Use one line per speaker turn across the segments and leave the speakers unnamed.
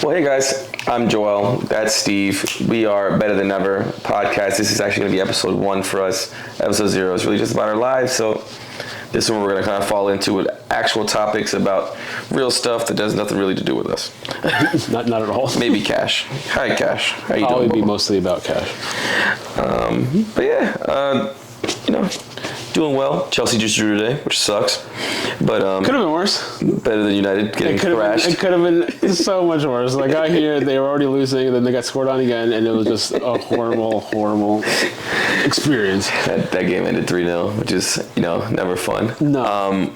Well, hey guys, I'm Joel. That's Steve. We are Better Than Ever podcast. This is actually going to be episode 1 for us. Episode 0 is really just about our lives. So this one we're going to kind of fall into with actual topics about real stuff that does nothing really to do with us.
not at all.
Maybe Cash. Hi, Cash. How you doing?
Probably be mostly about Cash.
But yeah, doing well. Chelsea just drew today, which sucks. But
could have been worse.
Better than United getting thrashed.
It could have been so much worse. I got here, they were already losing, and then they got scored on again, and it was just a horrible experience.
That game ended 3-0, which is, never fun.
No.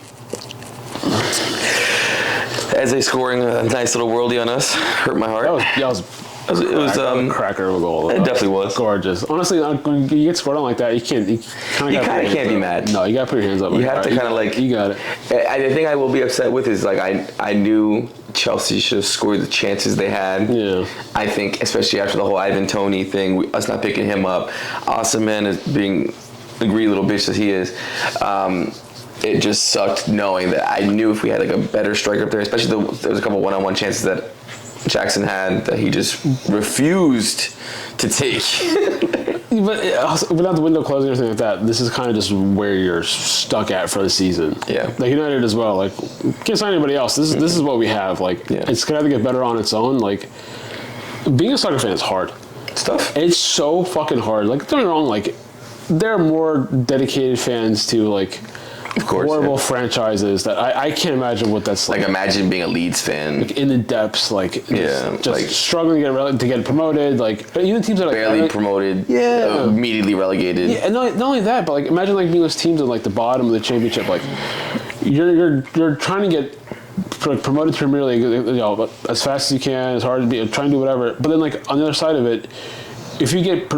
As they scoring a nice little worldie on us, hurt my heart. It was
a cracker of a goal.
It definitely was
gorgeous. Honestly, when you get scored on like that, you kind of
can't be mad.
No, you got to put your hands up.
You have to kind of
you got it.
The thing I will be upset with is I knew Chelsea should have scored the chances they had.
Yeah.
I think especially after the whole Ivan Toney thing, us not picking him up, Osimhen is being the greedy little bitch that he is. It just sucked knowing that I knew if we had a better striker up there, especially there was a couple one-on-one chances that Jackson had that he just refused to take.
But without the window closing or anything like that, this is kind of just where you're stuck at for the season.
Yeah.
Like United as well. Can't sign anybody else. This is what we have. It's gonna have to get better on its own. Being a soccer fan is hard.
It's tough.
It's so fucking hard. Don't get me wrong. There are more dedicated fans to
of course,
horrible franchises that I can't imagine what that's like.
Imagine being a Leeds fan.
In the depths, struggling to get promoted, even teams that are
barely promoted, immediately relegated.
Yeah, and not only that, but imagine being those teams at the bottom of the championship, you're trying to get promoted to Premier League, as fast as you can, as hard as you trying to do whatever. But then on the other side of it, if you get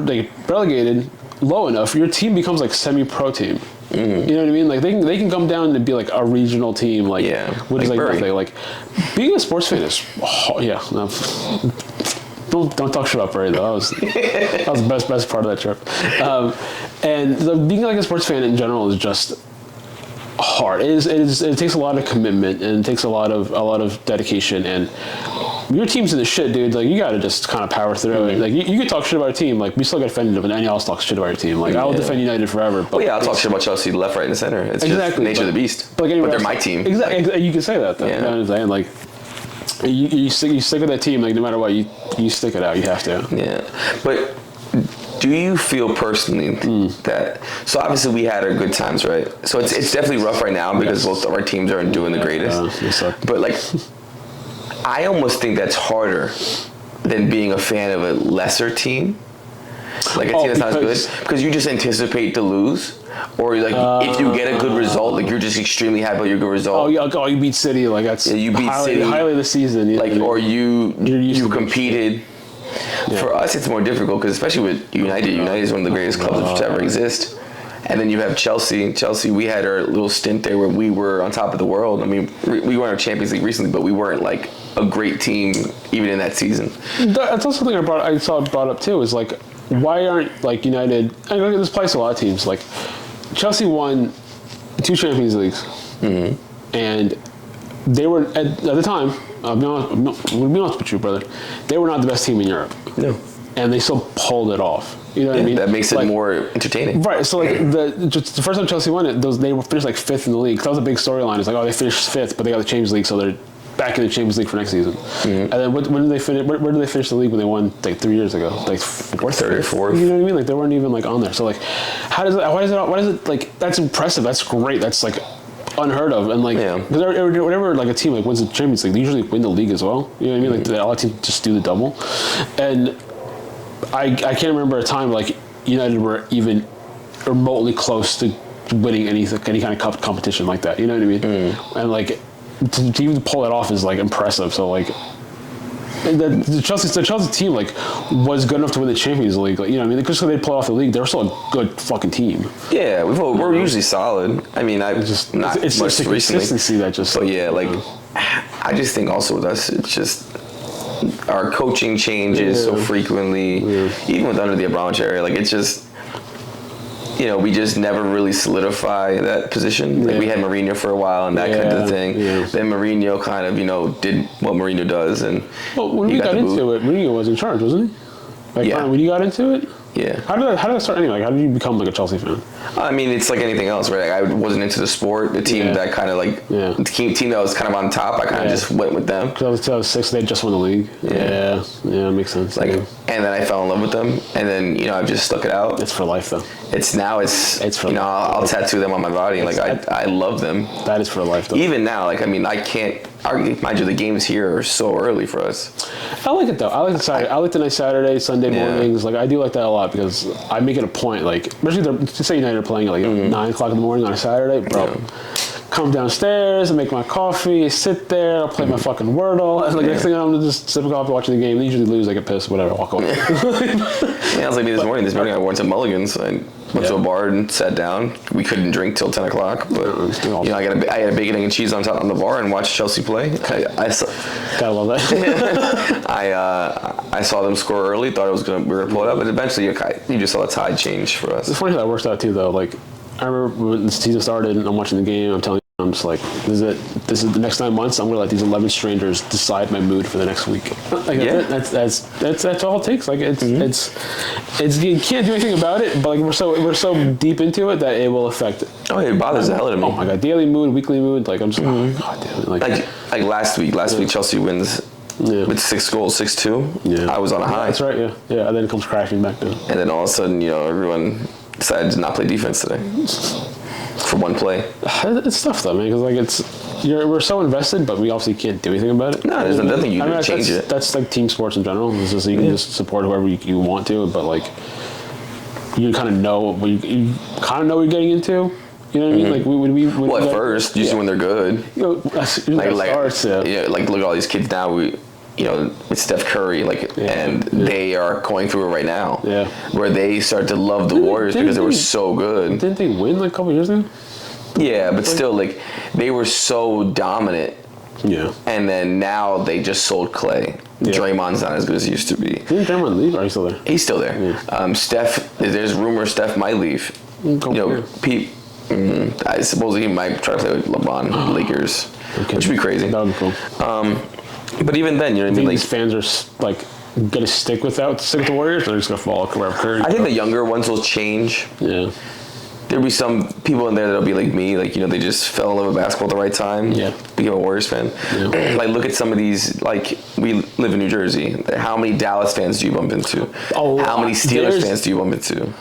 relegated low enough, your team becomes semi-pro team. Mm-hmm. You know what I mean? They can come down and be a regional team, which is nothing. Being a sports fan is, don't talk shit about Bury though. That was the best part of that trip. And being a sports fan in general is just hard. It takes a lot of commitment and it takes a lot of dedication, and your team's in the shit, dude. You gotta just kind of power through it. You can talk shit about a team. We still get offended when anyone else talks shit about your team. I will defend United forever. But
I'll talk shit about Chelsea left, right, and center. It's just nature of the beast. But they're my team.
Exactly. You can say that though. Yeah. You know what I'm saying? You stick with that team. No matter what, you stick it out. You have to.
Yeah. But do you feel personally that? So obviously we had our good times, right? So it's definitely rough right now because both of our teams aren't doing the greatest. But I almost think that's harder than being a fan of a lesser team, a team that's not as good, because you just anticipate to lose, or if you get a good result, you're just extremely happy about your good result.
You beat City, that's
you beat City,
highlight of the season,
or you competed. Yeah. For us, it's more difficult because especially with United is one of the greatest clubs to ever exist. And then you have Chelsea. We had our little stint there where we were on top of the world. I mean, we were in our Champions League recently, but we weren't a great team even in that season.
That's also something I saw brought up too. Is why aren't United? I know this applies to a lot of teams. Chelsea won 2 Champions Leagues, and they were at the time. I'll be honest with you, brother. They were not the best team in Europe.
No.
And they still pulled it off. You know what I mean?
That makes it more entertaining.
Right. So the first time Chelsea won it, they were finished 5th in the league. That was a big storyline. It's they finished 5th, but they got the Champions League, so they're back in the Champions League for next season. Mm-hmm. And then when did they finish? Where did they finish the league when they won 3 years ago?
4th or 4th.
You know what I mean? They weren't even on there. So how does that? Why is it that's impressive? That's great. That's unheard of. And whenever a team wins the Champions League, they usually win the league as well. You know what I mean? A lot of teams just do the double. And I can't remember a time United were even remotely close to winning any kind of cup competition like that. You know what I mean? And to even pull it off is impressive. So the Chelsea team was good enough to win the Champions League. You know what I mean? Because they pulled off the league, they were still a good fucking team.
Yeah, we're usually solid. I mean, it's much
the consistency that just.
But I just think also with us, it's just our coaching changes so frequently, even with under the Abramovich era. It's just we just never really solidify that position. Like we had Mourinho for a while and that kind of thing. Yeah. Then Mourinho kind of, did what Mourinho does, and
when we got into it, Mourinho was in charge, wasn't he? Like when you got into it.
Yeah.
How did that start anyway? Like, how did you become like a Chelsea fan?
I mean, it's like anything else, right? Like, I wasn't into the sport. The team that kind of the team that was kind of on top, I kind of just went with them.
Because 2006, they just won the league. Yeah, it makes sense.
Like, and then I fell in love with them, and then I've just stuck it out.
It's for life, though.
It's for life. I'll tattoo them on my body. Like I love them.
That is for life, though.
Even now, like I can't argue. Mind you, the games here are so early for us.
I like it though. I like the Saturday. I like the nice Saturday, Sunday mornings. Like I do like that a lot because I make it a point. Like especially say United are playing at like 9:00 in the morning on a Saturday, bro. Yeah. Come downstairs and make my coffee, sit there, I'll play my fucking Wordle. And next thing I'm just sipping coffee, watching the game. They usually lose, I get pissed, whatever, walk away.
I was like me this morning. This morning I went to Mulligan's. I went to a bar and sat down. We couldn't drink till 10 o'clock, but I had a bacon, egg, and cheese on the bar and watched Chelsea play.
Gotta love that.
I saw them score early. Thought we were gonna pull it up, but eventually you just saw the tide change for us.
It's funny how that works out too, though. Like I remember when the season started and I'm watching the game. I'm telling you, I'm just like, this is the next 9 months. I'm gonna let these 11 strangers decide my mood for the next week. Like that's all it takes. Like it's you can't do anything about it. But like we're so deep into it that it will affect it.
Oh, it bothers the hell out of me.
Oh my god, daily mood, weekly mood. Like I'm just god damn it.
Like last week Chelsea wins. Yeah. With 6 goals, 6-2. Yeah. I was on a high.
That's right. Yeah. And then it comes crashing back down.
And then all of a sudden, everyone decided to not play defense today. For one play.
It's tough though, man, because we're so invested, but we obviously can't do anything about it.
No, there's nothing you can do to change it.
That's like team sports in general. It's just you can just support whoever you want to, but like you kind of know what you're getting into. You know what I mean? Like when
at first, usually when they're good.
Starts.
Like look at all these kids now. With Steph Curry, they are going through it right now. Yeah. Where they start to love the Warriors because they were so good.
Didn't they win like a couple years ago?
Yeah, but still, they were so dominant.
Yeah.
And then now they just sold Clay. Yeah. Draymond's not as good as he used to be.
Didn't Draymond leave? Or are you still there?
He's still there. Yeah. Steph, there's rumors Steph might leave. Pete. I suppose he might try to play with LeBron, Lakers, which would be crazy.
That would be cool.
But even then, you know what I mean?
These fans are gonna stick with the Warriors, or they're just gonna fall wherever Curry.
I think the younger ones will change.
Yeah.
There'll be some people in there that'll be like me, they just fell in love with basketball at the right time.
Yeah.
Became a Warriors fan. Yeah. Look at some of these. We live in New Jersey. How many Dallas fans do you bump into? How many Steelers fans do you bump into?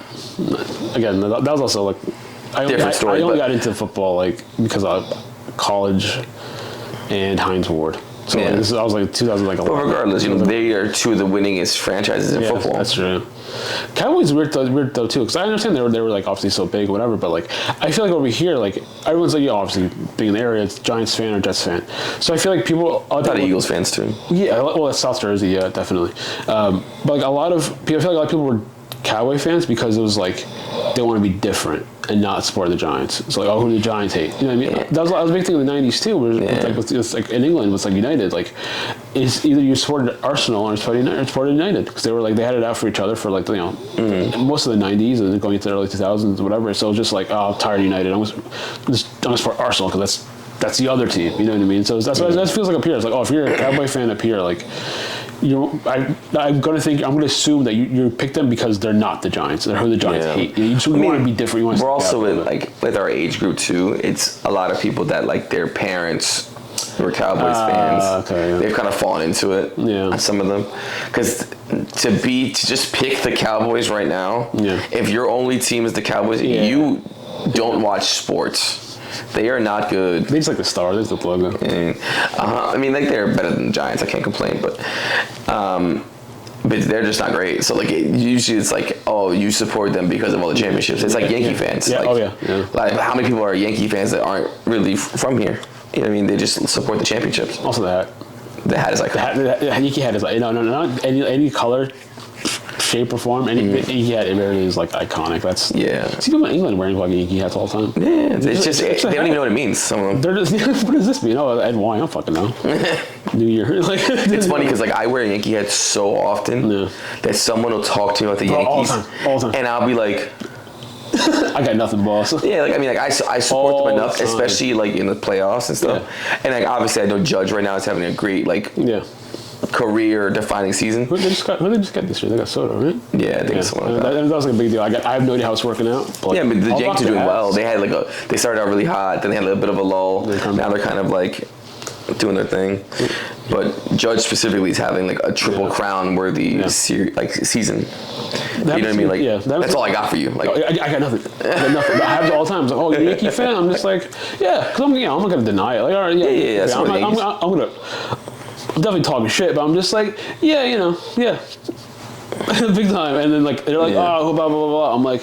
Again, that was also
different story.
I only got into football because of college and Hines Ward. So I was 2011.
But regardless, they are two of the winningest franchises in football.
That's true. Cowboys weird though too, because I understand they were obviously so big, or whatever. But I feel like over here, everyone's obviously being in the area, it's Giants fan or Jets fan. So I feel like people.
I thought Eagles fans too.
Yeah, well, that's South Jersey, yeah, definitely. But a lot of people, I feel like a lot of people were Cowboy fans because it was they want to be different and not support the Giants. It's who do the Giants hate? You know what I mean? Yeah. That was a big thing in the 90s too, where in England with United, it's either you supported Arsenal or supported United, because they were they had it out for each other for most of the 90s and going into the early 2000s or whatever. So it was just I'm tired of United. I'm gonna support Arsenal because that's the other team. You know what I mean? So that feels like up here. It's if you're a Cowboy fan up here, I'm going to assume that you pick them because they're not the Giants. They're who the Giants hate. You want to be different.
We're also with our age group too. It's a lot of people that their parents who are Cowboys fans. Okay, yeah. They've kind of fallen into it. Yeah. Some of them, because to just pick the Cowboys right now. Yeah. If your only team is the Cowboys, you don't watch sports. They are not good.
They just the star. There's the logo.
They're better than the Giants. I can't complain, but they're just not great. So usually it's you support them because of all the championships. It's Yankee fans.
Yeah.
How many people are Yankee fans that aren't really from here? You know what I mean? They just support the championships.
Also the hat.
The hat is
the Yankee hat is not any color, shape or form. Yankee hat is iconic. That's See people in England wearing Yankee hats all the time.
Yeah, it's just they don't even know what it means. Some of them.
They're just what does this mean? Oh, and why? I don't fucking know. New Year.
It's funny because I wear a Yankee hat so often that someone will talk to me about the Yankees
all the time.
And I'll be like.
I got nothing, boss.
Yeah, like I mean, like I support them enough, especially like in the playoffs and stuff. Yeah. And like obviously, I know Judge right now is having a great like career-defining season.
Who they just got this year? They got Soto, right?
Yeah, I think so.
That was like a big deal. I have no idea how it's working out.
But yeah, but the Yankees are doing well. They had they started out really hot, then they had a little bit of a lull. Now they're kind of like doing their thing. But Judge specifically is having like a triple crown worthy season. You know what I mean? Like that's all I got for you. Like
I got nothing. I have it all the time. It's like, oh, you're a Yankee fan? I'm just like, yeah, because I'm not gonna deny it. Like, all right, I'm definitely talking shit, but I'm just like, yeah, big time. And then like they're like, oh, blah blah blah blah. I'm like,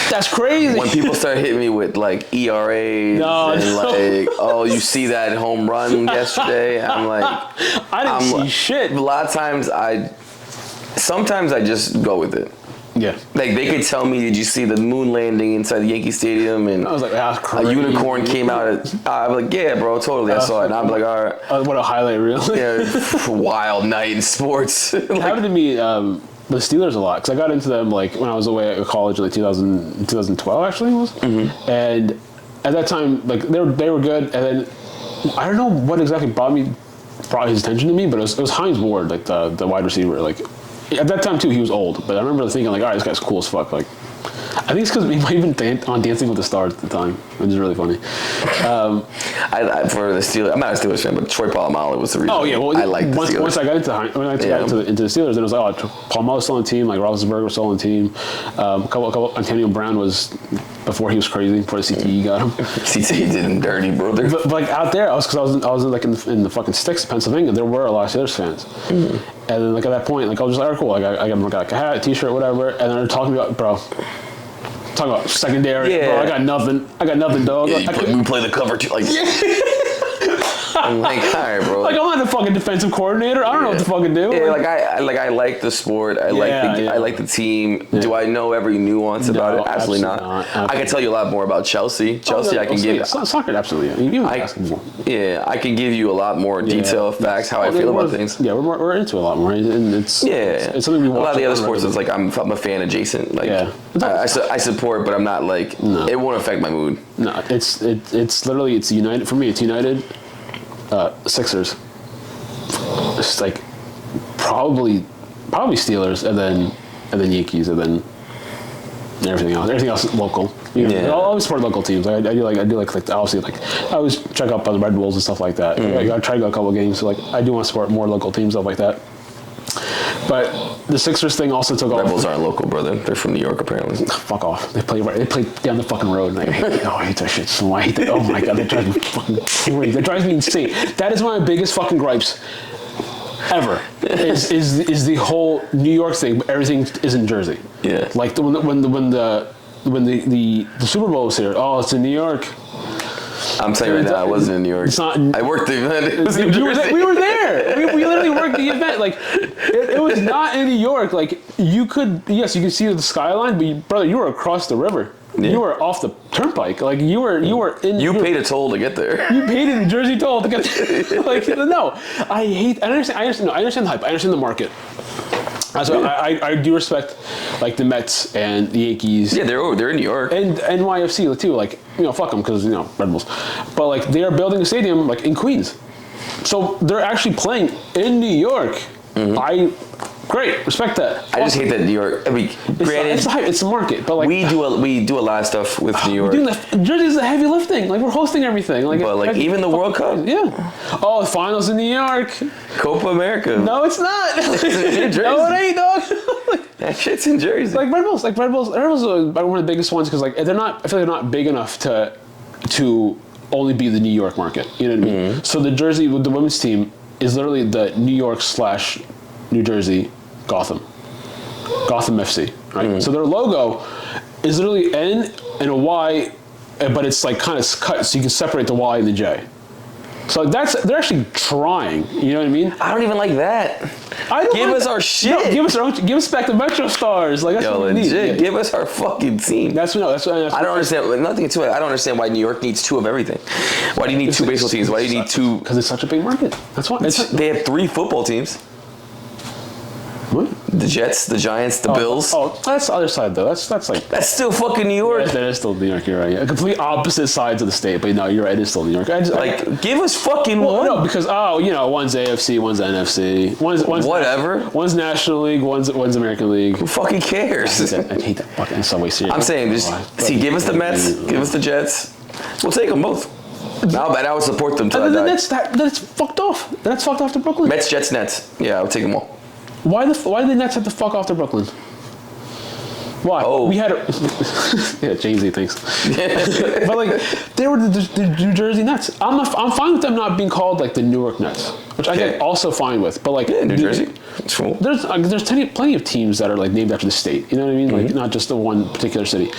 that's crazy.
When people start hitting me with like ERAs like, oh, you see that home run yesterday? I'm like,
I didn't see shit.
A lot of times sometimes I just go with it.
Yeah.
Like they could tell me, did you see the moon landing inside the Yankee Stadium? And
I was like, that's crazy.
A unicorn came out. I'm like, yeah, bro, totally. I saw it. And I'm like, all right.
What a highlight reel.
Yeah, wild night in sports.
It happened to me the Steelers a lot because I got into them like when I was away at college in like 2012 actually it was. Mm-hmm. And at that time like they were good, and then I don't know what exactly brought his attention to me, but it was Hines Ward, like the wide receiver. Like at that time too, he was old, but I remember thinking like, all right, this guy's cool as fuck. Like I think it's because he might have been on Dancing with the Stars at the time, which is really funny.
For the Steelers, I'm not a Steelers fan, but Troy Polamalu was the reason.
Oh yeah, well,
I like the Steelers.
Once I got into the Steelers, then it was like, oh, Polamalu's still on the team, like Roethlisberger was still on the team. A couple. Antonio Brown was before he was crazy, before the CTE got him.
CTE did him dirty, brother.
But like out there, I was like in the fucking sticks of Pennsylvania. There were a lot of Steelers fans, and then like at that point, like I was just like, oh, cool, like I got like a hat, a T-shirt, whatever, and they're talking about, bro. Talking about secondary, bro. I got nothing, dog.
Yeah, we play the cover too, like. I'm like, all right, bro.
Like, I'm not the fucking defensive coordinator. I don't know what to fucking do.
Yeah, I like the sport. I like the team. Yeah. Do I know every nuance about it? Absolutely not. Absolutely. I can tell you a lot more about Chelsea. I can give you
soccer. Absolutely. Even basketball.
Yeah, I can give you a lot more detailed facts how I feel about things.
Yeah, we're into a lot more, and it's something we watch.
A lot of the other sports is like I'm a fan adjacent. Like I support, but I'm not like it won't affect my mood.
No, it's literally it's United for me. It's United. Sixers. It's like probably Steelers, and then Yankees, and then everything else. Everything else is local. I always support local teams. I do like obviously like I always check up on the Red Bulls and stuff like that. I try to go a couple of games. So like I do want to support more local teams, stuff like that. But the Sixers thing also took off.
Red Bulls aren't local, brother. They're from New York, apparently.
Fuck off. They play down the fucking road. And I hate that shit so much. I hate that. Oh my god, that drives me fucking crazy. That drives me insane. That is one of my biggest fucking gripes ever. is the whole New York thing, but everything is in Jersey.
Yeah.
Like when the Super Bowl was here. Oh, it's in New York.
I'm telling you right now, I wasn't in New York. I worked the event. It was in Jersey.
We were there. We literally worked the event. Like, it was not in New York. Like, you could see the skyline, but brother, you were across the river. Yeah. You were off the turnpike. Like, you were in.
You paid a toll to get there.
You paid a New Jersey toll to get there. Like, no, I understand the hype. I understand the market. So I do respect like the Mets and the Yankees.
Yeah, they're in New York
and NYFC too. Like fuck them because Red Bulls, but like they are building a stadium like in Queens, so they're actually playing in New York. Mm-hmm. Great, respect that.
I just hate that New York. I mean, granted,
it's the market, but like
we do a lot of stuff with New York.
Jersey's the heavy lifting. Like we're hosting everything. Like,
but like even the World Cup.
Yeah. Oh, the finals in New York.
Copa America.
No, it's not.
It's in Jersey.
No, it ain't, dog.
That shit's in Jersey.
Like Red Bulls are one of the biggest ones because like they're not. I feel like they're not big enough to only be the New York market. You know what I mean? Mm-hmm. So the Jersey with the women's team is literally the New York / New Jersey Gotham FC, right? Mm-hmm. So their logo is literally N and a Y, but it's like kind of cut so you can separate the Y and the J. So they're actually trying. You know what I mean?
I don't even like that. Give us our shit.
No, give us back the Metro Stars. Like that's what we need.
Yeah. Give us our fucking team.
That's what
I don't understand. Nothing to it. I don't understand why New York needs two of everything. Why do you need two baseball teams? Why do you need two?
Because it's such a big market. That's why.
They have 3 football teams.
What?
The Jets, the Giants, the Bills.
Oh, that's the other side though. That's like
That's still fucking New York.
that is still New York. You're right. Yeah. Complete opposite sides of the state, but no, you're right. It is still New York.
Give us fucking one.
No, because one's AFC, one's NFC, one's
whatever.
One's National League, one's American League.
Who fucking cares?
I hate that fucking Subway Series.
I'm saying, give us the Mets, give us the Jets. We'll take them both. I would support them till I die.
That's fucked off. That's fucked off to Brooklyn.
Mets, Jets, Nets. Yeah, I would take them all.
Why do the Nets have to fuck off to Brooklyn? Why?
Oh.
We had yeah, Jay-Z, thanks. But like, they were the New Jersey Nets. I'm fine with them not being called like the Newark Nets, which I get also fine with. But like,
New Jersey, it's cool.
There's plenty of teams that are like named after the state. You know what I mean? Like not just the one particular city.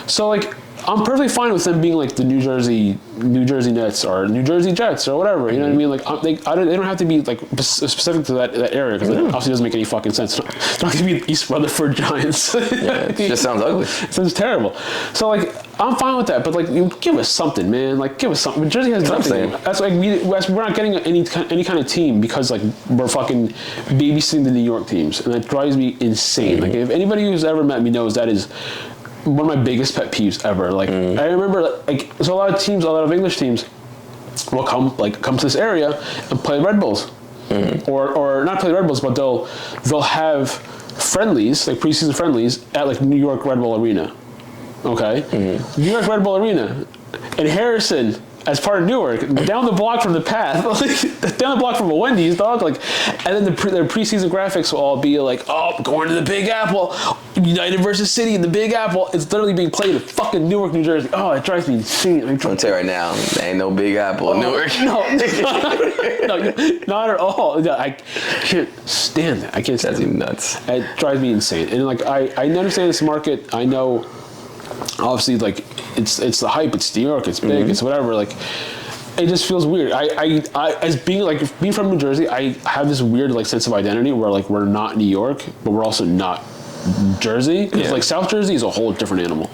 So like, I'm perfectly fine with them being like the New Jersey Nets or New Jersey Jets or whatever. You know what I mean? Like they don't have to be like specific to that area because it obviously doesn't make any fucking sense. It's not going to be the East Rutherford Giants.
Yeah, it just sounds ugly.
It sounds terrible. So like I'm fine with that, but like you give us something, man. Like give us something. Jersey has nothing. That's like we're not getting any kind of team because like we're fucking babysitting the New York teams, and that drives me insane. Like if anybody who's ever met me knows that is one of my biggest pet peeves ever. Like I remember, like so a lot of English teams will come to this area and play Red Bulls, or not play Red Bulls, but they'll have friendlies, like preseason friendlies at like New York Red Bull Arena. Okay, New York Red Bull Arena, and Harrison. As part of Newark, down the block from the path, like, down the block from a Wendy's, dog, like, and then their preseason graphics will all be like, oh, going to the Big Apple, United versus City in the Big Apple. It's literally being played in fucking Newark, New Jersey. Oh, it drives me insane.
I'm tell you right now, there ain't no Big Apple in Newark.
No, not at all. I can't stand that. I can't stand
it. That's even nuts.
It drives me insane. And like, I understand this market. I know, obviously, like, it's the hype. It's New York. It's big. It's whatever. Like, it just feels weird. I as being from New Jersey, I have this weird like sense of identity where like we're not New York, but we're also not Jersey. Because like South Jersey is a whole different animal.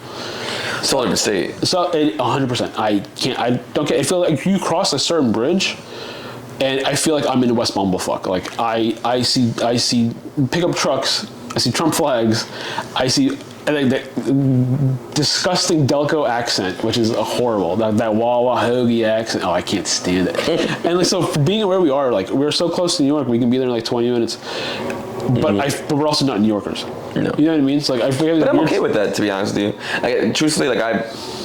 It's a whole different state.
So 100%. I don't get. I feel like you cross a certain bridge, and I feel like I'm in West Bumblefuck. Like I see pickup trucks. I see Trump flags. I see. And that disgusting Delco accent, which is horrible. That Wawa hoagie accent. Oh, I can't stand it. And like, so for being where we are, like we're so close to New York, we can be there in like 20 minutes. But we're also not New Yorkers. No. You know what I mean? So like,
but I'm okay with that, to be honest with you. Truthfully, like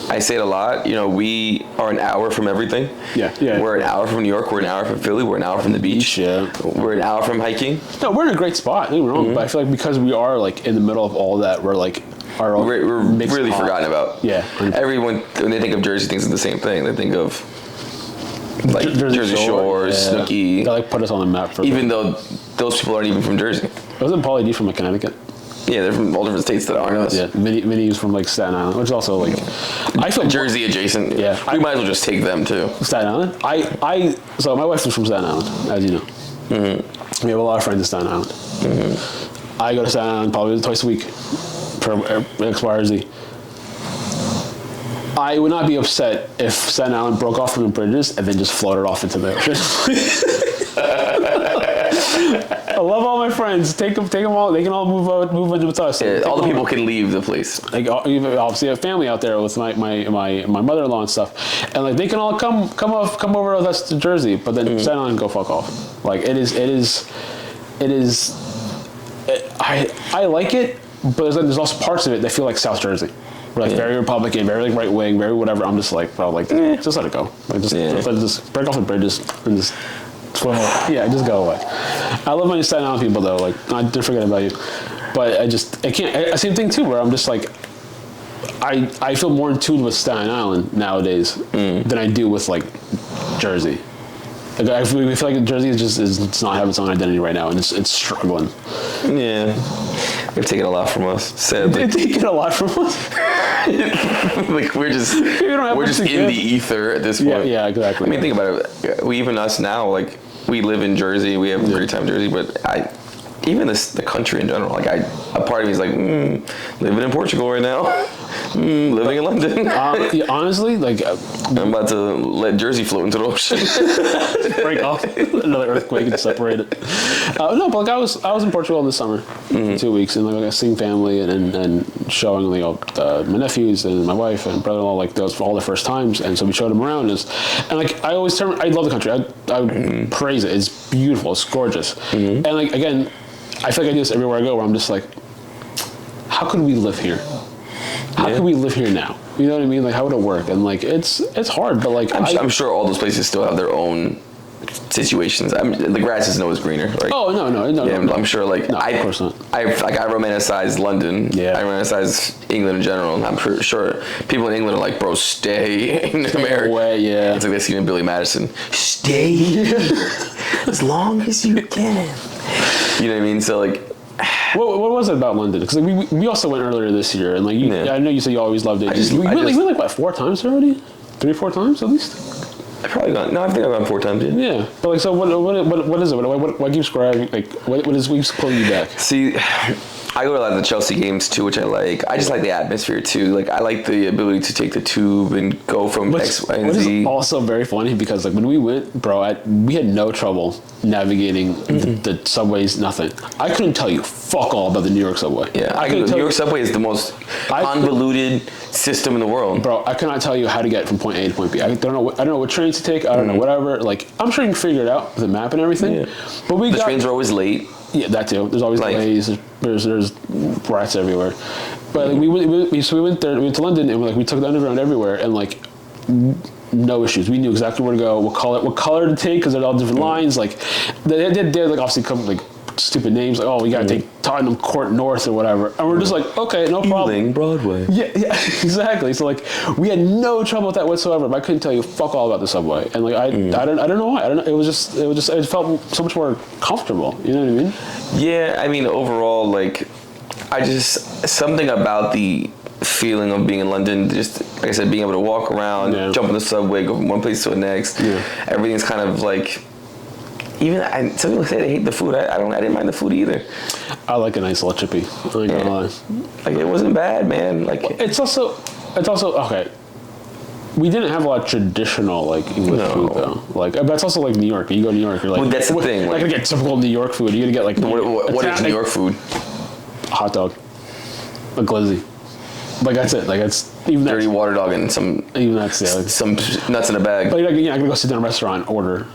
I say it a lot. You know, we are an hour from everything. Yeah. We're an hour from New York. We're an hour from Philly. We're an hour from the beach. Yeah. We're an hour from hiking.
No, we're in a great spot. Don't get me wrong, but I feel like because we are like in the middle of all that, we're like
we're really forgotten about.
Yeah.
Everyone, when they think of Jersey, thinks of the same thing. They think of like Jersey Shore, Snooki.
They like put us on the map.
Even though those people aren't even from Jersey.
Wasn't Pauly D from like Connecticut?
Yeah, they're from all different states that aren't us.
Yeah, Vinny's from like Staten Island, which is also like I feel
Jersey adjacent. Yeah, we might as well just take them too.
Staten Island. So my wife is from Staten Island, as you know. We have a lot of friends in Staten Island. I go to Staten Island probably twice a week for X, Y, or Z. I would not be upset if Staten Island broke off from the bridges and then just floated off into the ocean. I love all my friends. Take them all. They can all move in with us.
Yeah, all the people can leave the place.
Like obviously, I have family out there with my mother-in-law and stuff, and like they can all come over with us to Jersey. But then Staten Island, go fuck off. Like it is. I like it, but there's also parts of it that feel like South Jersey. We're like very Republican, very like right wing, very whatever. I'm just like, bro, like just let it go. Like just break off the bridges and just swim away. Yeah, just go away. I love my Staten Island people though. Like I didn't forget about you, but I can't. Same thing too, where I'm just like, I feel more in tune with Staten Island nowadays than I do with like Jersey. Like I feel like Jersey does not have its own identity right now, and it's struggling.
Yeah, they've taken a lot from us. Sadly,
they've taken a lot from us.
Like we're just in the ether at this point.
Yeah, exactly.
I mean, think about it. Even us now, like we live in Jersey. We have a great time in Jersey, but even the country in general. Like a part of me is like, living in Portugal right now, living in London.
Yeah, honestly, like
I'm about to let Jersey float into the ocean.
break off another earthquake and separate it. No, but like I was in Portugal in the summer, for 2 weeks, and like I was seeing family and showing my nephews and my wife and brother-in-law, like those for all their first times, and so we showed them around. And like I love the country. I praise it. It's beautiful. It's gorgeous. And like again, I feel like I do this everywhere I go, where I'm just like, how could we live here? How could we live here now? You know what I mean? Like, how would it work? And like, it's hard, but like,
I'm sure all those places still have their own situations. The grass isn't always greener. Like,
no.
I'm sure. Like,
no, of course not.
I romanticize London.
Yeah.
I romanticize England in general. And I'm sure people in England are like, bro, stay in America.
Away, yeah.
It's like they see in Billy Madison. Stay here as long as you can. You know what I mean? So like.
What was it about London? Because like, we also went earlier this year, and like I know you said you always loved it. We went like what, 4 times already? 3-4 times at least.
I've probably gone. No, I think I've gone 4 times.
Yeah, but like, so what is it? What keeps grabbing? Like, what keeps pulling you back?
See, I go to a lot of the Chelsea games too, which I like. I just like the atmosphere too. Like, I like the ability to take the tube and go from X, Y, and Z.
What is also very funny, because like when we went, bro, we had no trouble navigating the subways. Nothing. I couldn't tell you fuck all about the New York subway.
Yeah, the New York subway is the most convoluted system in the world.
Bro, I cannot tell you how to get from point A to point B. I don't know what trains to take. I don't know whatever. Like, I'm sure you can figure it out with a map and everything. Yeah. But the
trains are always late.
Yeah, that too. There's always delays. There's rats everywhere. But like, we went there. We went to London, and we took the underground everywhere, and like no issues. We knew exactly where to go, what color to take, because they're all different lines. Like they like obviously come like stupid names, like, oh, we gotta take Tottenham Court North or whatever, and we're just like, okay, no problem.
Ealing Broadway.
Yeah, exactly. So like, we had no trouble with that whatsoever. But I couldn't tell you fuck all about the subway, and like I don't know why. I don't know. It felt so much more comfortable. You know what I mean?
Yeah, I mean overall, like, something about the feeling of being in London, just like I said, being able to walk around, jump on the subway, go from one place to the next. Yeah. Everything's kind of like. Even some people say they hate the food. I didn't mind the food either.
I like a nice little chippy. I ain't gonna lie.
Like, it wasn't bad, man. Like,
it's also okay. We didn't have a lot of traditional like English food though. Like, but it's also like New York. You go to New York, you're like,
well, that's the thing.
Like, I get typical New York food. You gotta get like
what is New York food?
A hot dog, a glizzy. Like, that's it. Like, it's even
dirty water dog and some some nuts in a bag.
Like, I'm gonna go sit down in a restaurant and order.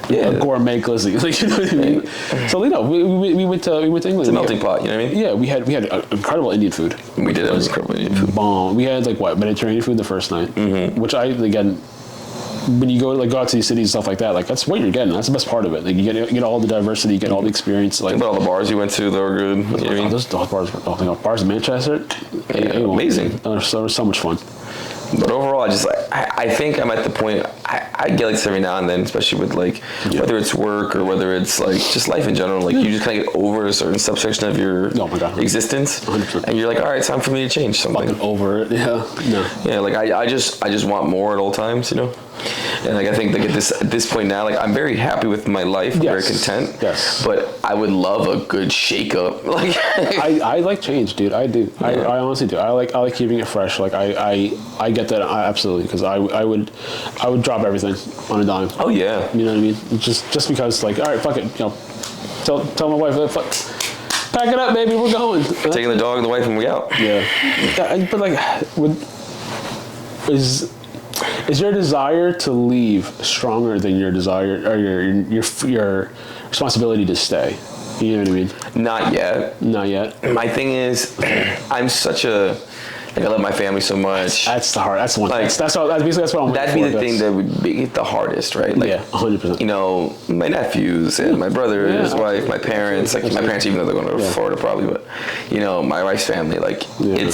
Yeah,
a gourmet glizzy. Like, you know what I mean? So, you know, we went to England.
It's a melting pot. You know what I mean?
Yeah, we had incredible Indian food.
We did have incredible Indian food.
Bomb. We had like Mediterranean food the first night, which when you go out to these cities and stuff like that, like, that's what you're getting. That's the best part of it. Like, you get all the diversity, you get all the experience. Like,
all the bars you went to, they were good. You know what I mean?
Those bars in Manchester,
amazing.
They were so much fun.
But overall, I think I'm at the point, I get like this every now and then, especially with like, whether it's work or whether it's like just life in general, like you just kind of get over a certain subsection of your existence. 100%. And you're like, all right, it's time for me to change something.
Fucking over it,
Yeah, like I just want more at all times, you know? And like, I think like at this point now, like, I'm very happy with my life. I'm very content.
Yes.
But I would love a good shake up. Like,
I like change, dude. I do. Yeah. I honestly do. I like keeping it fresh. Like, I get that absolutely, because I would drop everything on a dime.
Oh yeah.
You know what I mean? Just because, like, all right, fuck it. You know, tell my wife, pack it up, baby, we're going.
Taking the dog and the wife and we out.
Yeah. But like, is your desire to leave stronger than your desire or your responsibility to stay? You know what I mean?
Not yet.
Not yet.
My thing is, I'm such a, like, I love my family so much.
That's the hard. That's one. Like, that's what I'm.
That'd be the thing that would be the hardest, right? Like,
100%.
You know, my nephews and my brother, his wife, my parents. Like, my parents, even though they're going to Florida probably, but you know, my wife's family. Like, it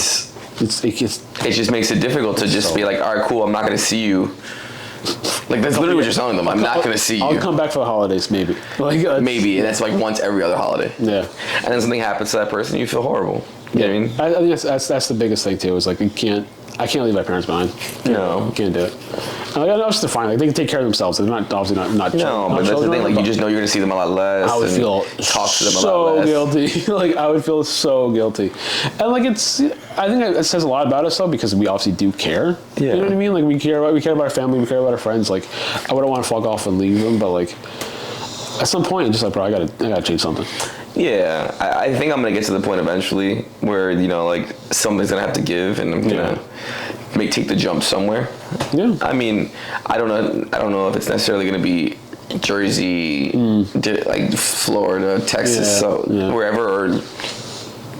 just makes it difficult to just be like, all right, cool, I'm not going to see you. Like, that's literally what you're telling them. I'm not going to see you.
I'll come back for the holidays, maybe. Like,
maybe, and that's like once every other holiday.
Yeah.
And then something happens to that person, you feel horrible. You know what I mean?
I think that's the biggest thing too. Is like, I can't leave my parents behind.
No,
you can't do it. Like, obviously, they're fine. Like, they can take care of themselves. They're not obviously not.
No, but that's the thing. Like, you just know you're gonna see them a lot less.
I would feel
talk to them
so
a lot less.
guilty. Like, I would feel so guilty, and like I think it says a lot about us though, because we obviously do care.
Yeah.
You know what I mean? Like, we care about our family, we care about our friends. Like, I wouldn't want to fuck off and leave them, but like at some point, it's just like, bro, I gotta change something.
Yeah, I think I'm gonna get to the point eventually where like something's gonna have to give, and I'm gonna take the jump somewhere.
Yeah.
I mean, I don't know if it's necessarily gonna be Jersey, like Florida, Texas, wherever, or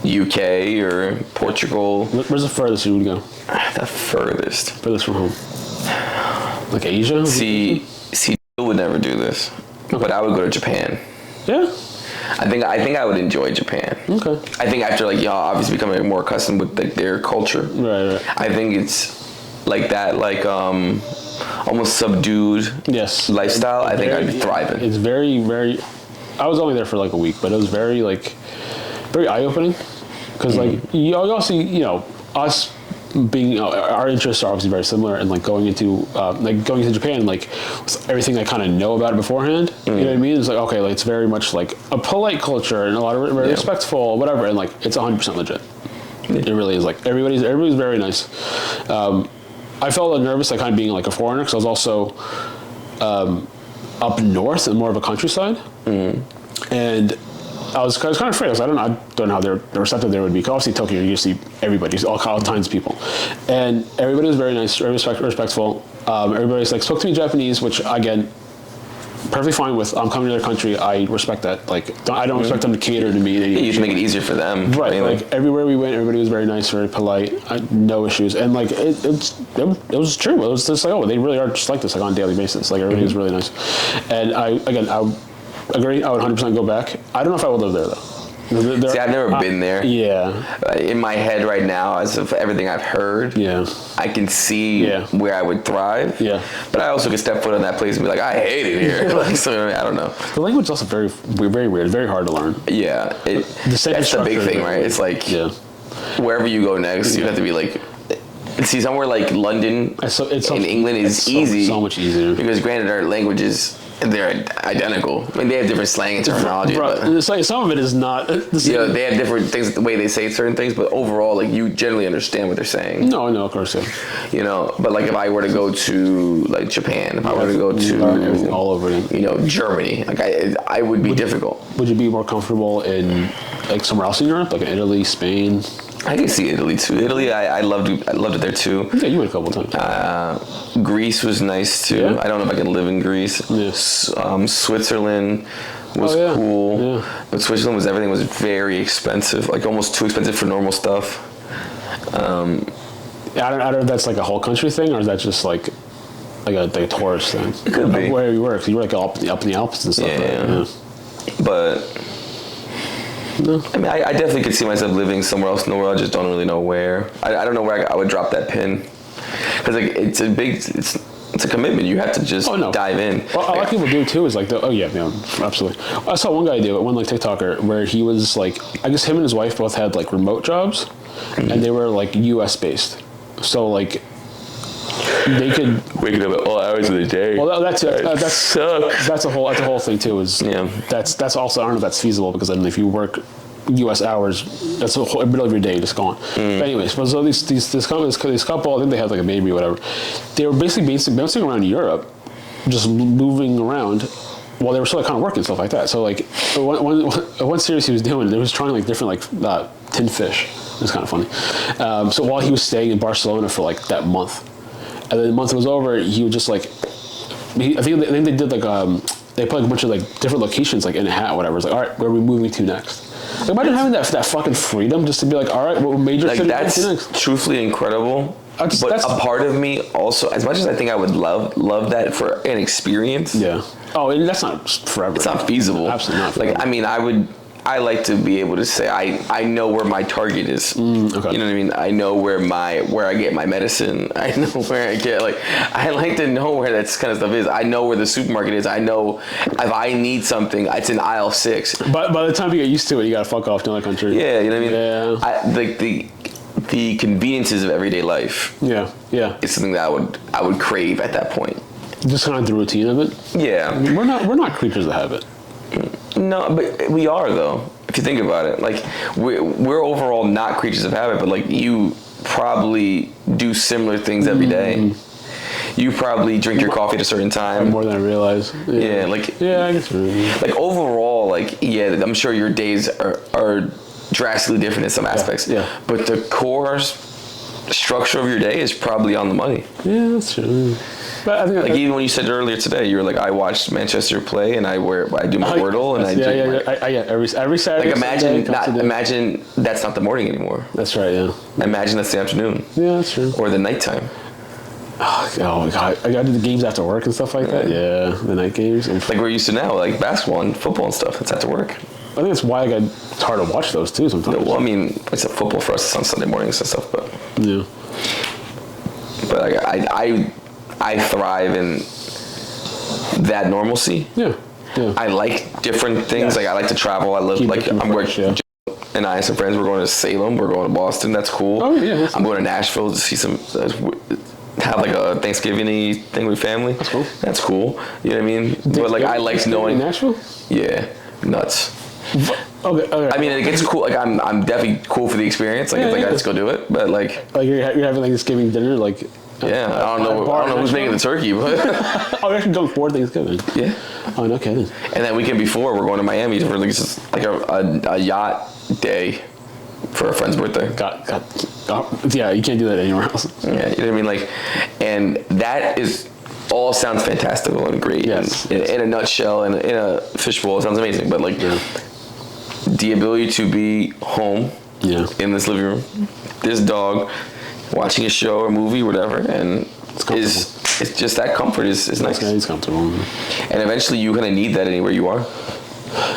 UK or Portugal.
Where's the furthest you would go?
The furthest.
Furthest from home. Like Asia?
See, I would never do this, but I would go to Japan.
Yeah.
I think I would enjoy Japan.
Okay.
I think after obviously becoming more accustomed with their culture.
Right.
I think it's like that, almost subdued lifestyle. I think I'd thrive in.
It's very, very. I was only there for like a week, but it was very very eye opening, because you also us being our interests are obviously very similar, and going into Japan, with everything I kind of know about it beforehand, you know what I mean? It's like, okay, it's very much like a polite culture and a lot of very respectful, whatever, and it's 100% legit. It really is. Everybody's very nice. I felt a little nervous, kind of being a foreigner, because I was also up north and more of a countryside, and I was kind of afraid. I don't know how they're receptive there would be. 'Cause obviously, Tokyo, you see everybody, all kinds of people, and everybody was very nice, very respectful. Everybody spoke to me in Japanese, which again, perfectly fine with. I'm coming to their country. I respect that. I don't expect them to cater to me.
You should make it easier for them,
right? Mainly. Everywhere we went, everybody was very nice, very polite, no issues, and it was true. It was just they really are just like this, on a daily basis. Everybody was really nice, and I agree. I would 100% go back. I don't know if I would live there though.
See, I've never been there.
Yeah.
In my head right now, as of everything I've heard, I can see where I would thrive.
Yeah.
But I also could step foot on that place and be like, I hate it here. I don't know.
The language is also very, very weird. Very hard to learn.
Yeah. That's the big thing, right? It's wherever you go next, you have to be see, somewhere like London in England is easy.
So much easier.
Because granted, our languages, they're identical. I mean, they have different slang and terminology.
But some of it is not.
They have different things, the way they say certain things, but overall, you generally understand what they're saying.
No, of course, yeah.
But if I were to go to Japan, if I were to go to
everything all over again.
Germany, I would be difficult.
Would you be more comfortable in somewhere else in Europe, like in Italy, Spain?
I can see Italy too. Italy, I loved it there too.
Yeah, you went a couple times.
Greece was nice too. Yeah. I don't know if I can live in Greece.
Yeah.
Switzerland was cool. Yeah. But Switzerland everything was very expensive, almost too expensive for normal stuff.
I don't know if that's a whole country thing, or is that just like a tourist thing?
It could be.
Where you were, because you were up in the Alps and stuff.
Yeah. But. No. I mean, I definitely could see myself living somewhere else in the world. I just don't really know where. I don't know where I would drop that pin, because it's a commitment. You have to just dive in.
Well, a lot of people do too. Is absolutely. I saw one guy do it, one TikToker, where he was I guess him and his wife both had remote jobs, and they were U.S. based. So they could
waking up at all hours of the day.
Well, that's a whole thing too. That's also, I don't know if that's feasible, because then if you work U.S. hours, that's a middle of your day just gone. But anyways, so this couple, I think they had a baby or whatever. They were basically bouncing around Europe, just moving around, while they were still kind of working and stuff like that. So one series he was doing, they was trying different tin fish. It was kind of funny. So while he was staying in Barcelona for that month. And then the month was over, he would just I think they did they put a bunch of different locations in a hat or whatever. It's all right, where are we moving to next? Imagine having that fucking freedom just to be all right, what major city
that's
next?
Truthfully incredible. But a part of me also, as much as I think I would love that for an experience.
Yeah. Oh, and that's not forever.
It's not feasible.
Absolutely not forever.
I like to be able to say I know where my target is.
Okay.
You know what I mean? I know where I get my medicine. I know where I get I like to know where that kind of stuff is. I know where the supermarket is. I know if I need something, it's in aisle 6.
But by the time you get used to it, you gotta fuck off to another country.
Yeah, you know what I mean?
Yeah.
the conveniences of everyday life.
Yeah.
It's something that I would crave at that point.
Just kind of the routine of it.
Yeah.
We're not creatures of habit.
No, but we are though. If you think about it, like we're overall not creatures of habit, but like you probably do similar things every day. You probably drink your coffee at a certain time.
More than I realize.
Yeah,
I guess.
Like overall, like I'm sure your days are drastically different in some aspects.
Yeah.
But the core structure of your day is probably on the money.
Yeah, that's true. But I think
like even when you said earlier today, you were like, I watched Manchester play and I do my Wordle and I drink
every Saturday.
Like imagine that's not the morning anymore.
That's right. Yeah.
Imagine that's the afternoon.
Yeah, that's true.
Or the nighttime.
Oh God, I gotta do the games after work and stuff like that. Yeah, the night games.
Like we're used to now, like basketball and football and stuff. It's after work.
I think that's why it's hard to watch those too sometimes.
No, well, I mean, it's a football for us. It's on Sunday mornings and stuff, but
yeah.
But like, I thrive in that normalcy.
Yeah.
I like different things. Yes. Like I like to travel. I live I'm working. And I and some friends, we're going to Salem. We're going to Boston. That's cool.
Oh yeah.
I'm going to Nashville to see some. Have like a Thanksgiving-y thing with family.
That's cool.
That's cool. You know what I mean? But like I like knowing.
Nashville?
Yeah, nuts.
Okay.
I mean, it gets cool. Like I'm definitely cool for the experience. Like let's go do it. But like
you're having like Thanksgiving dinner, like.
Yeah, I don't know who's making the turkey, but
oh, you're actually going for Thanksgiving.
Yeah.
Oh, no kidding.
And that weekend before, we're going to Miami for like a yacht day for a friend's birthday.
Yeah, you can't do that anywhere else.
Yeah, you know what I mean? Like, and that all sounds fantastical and great.
Yes.
And in a nutshell, and in a fishbowl, it sounds amazing. But like, the ability to be home in this living room, this dog, watching a show or movie, whatever, and it's just that comfort is nice.
Yeah, it's comfortable.
And eventually, you kind of need that anywhere you are.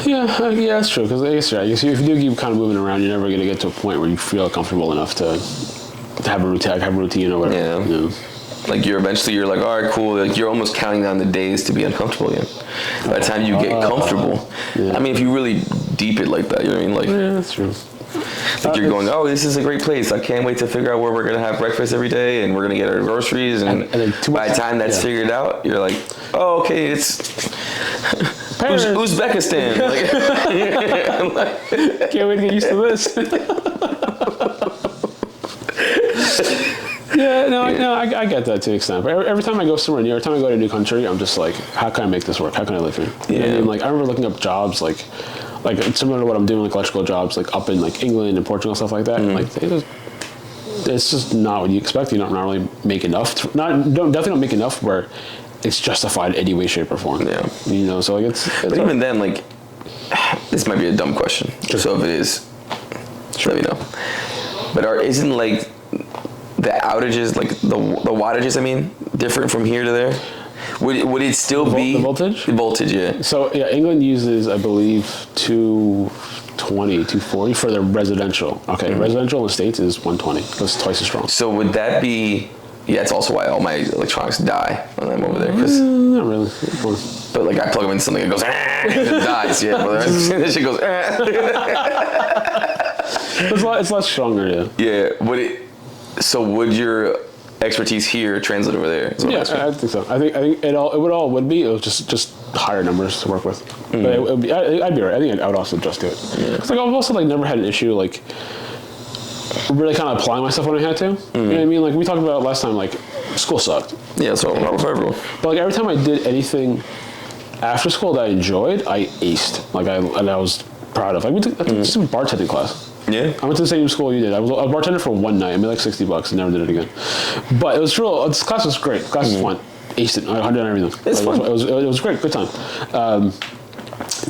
Yeah, that's true. Because I guess if you do keep kind of moving around, you're never going to get to a point where you feel comfortable enough to have a routine or whatever.
Yeah. Like you're like, all right, cool. Like you're almost counting down the days to be uncomfortable again. By the time you get comfortable, I mean, if you really deep it like that, you know what I mean? Like,
yeah, that's true.
Like you're going, oh, this is a great place. I can't wait to figure out where we're gonna have breakfast every day, and we're gonna get our groceries. And by the time that's figured out, you're like, oh, okay, it's Uzbekistan. Like,
can't wait to get used to this. I get that to an extent. But every time I go somewhere new, every time I go to a new country, I'm just like, how can I make this work? How can I live here? You know what I mean? Like I remember looking up jobs like similar to what I'm doing, like electrical jobs, like up in like England and Portugal and stuff like that. And like it's just not what you expect. You don't really make enough. Definitely don't make enough where it's justified in any way, shape, or form. Yeah. You know, so like it's
but even then, like this might be a dumb question. Sure. So if it is, let me know. But isn't like the outages, like the wattages, I mean, different from here to there? Would it still be
the voltage?
The voltage, yeah.
So yeah, England uses, I believe, 220, 240 for their residential. Okay, residential in the States is 120. That's twice as strong.
So would that be? Yeah, it's also why all my electronics die when I'm over there. Cause,
not really.
But like I plug them into something, it goes, and it dies. Yeah, but this shit goes.
It's less stronger, yeah.
Yeah. Would your expertise here translate over there?
Yeah, I think so. I think it would be. It was just higher numbers to work with. But I'd be right. I think I would also just do it. Yeah. Cause like I've also like never had an issue like really kind of applying myself when I had to. You know what I mean? Like we talked about last time. Like school sucked.
Yeah, so for everyone.
But like every time I did anything after school that I enjoyed, I aced. Like I was proud of. Like we took some bartending class.
Yeah.
I went to the same school you did. I was a bartender for one night. I made like $60 and never did it again. But it was real. This class was great. The class was fun. Aced it. I had everything.
It's fun.
It was great. Good time.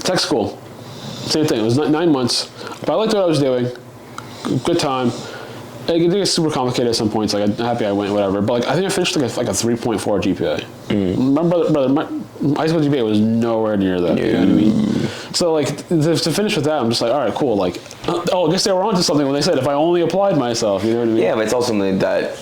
Tech school. Same thing. It was 9 months. But I liked what I was doing. Good time. It gets super complicated at some points. Like I'm happy I went, whatever. But like I think I finished like a 3.4 GPA. My brother, my high school GPA was nowhere near that. You know what I mean? So like to finish with that, I'm just like, all right, cool. Like, I guess they were onto something when they said if I only applied myself. You know what I mean?
Yeah, but it's also something that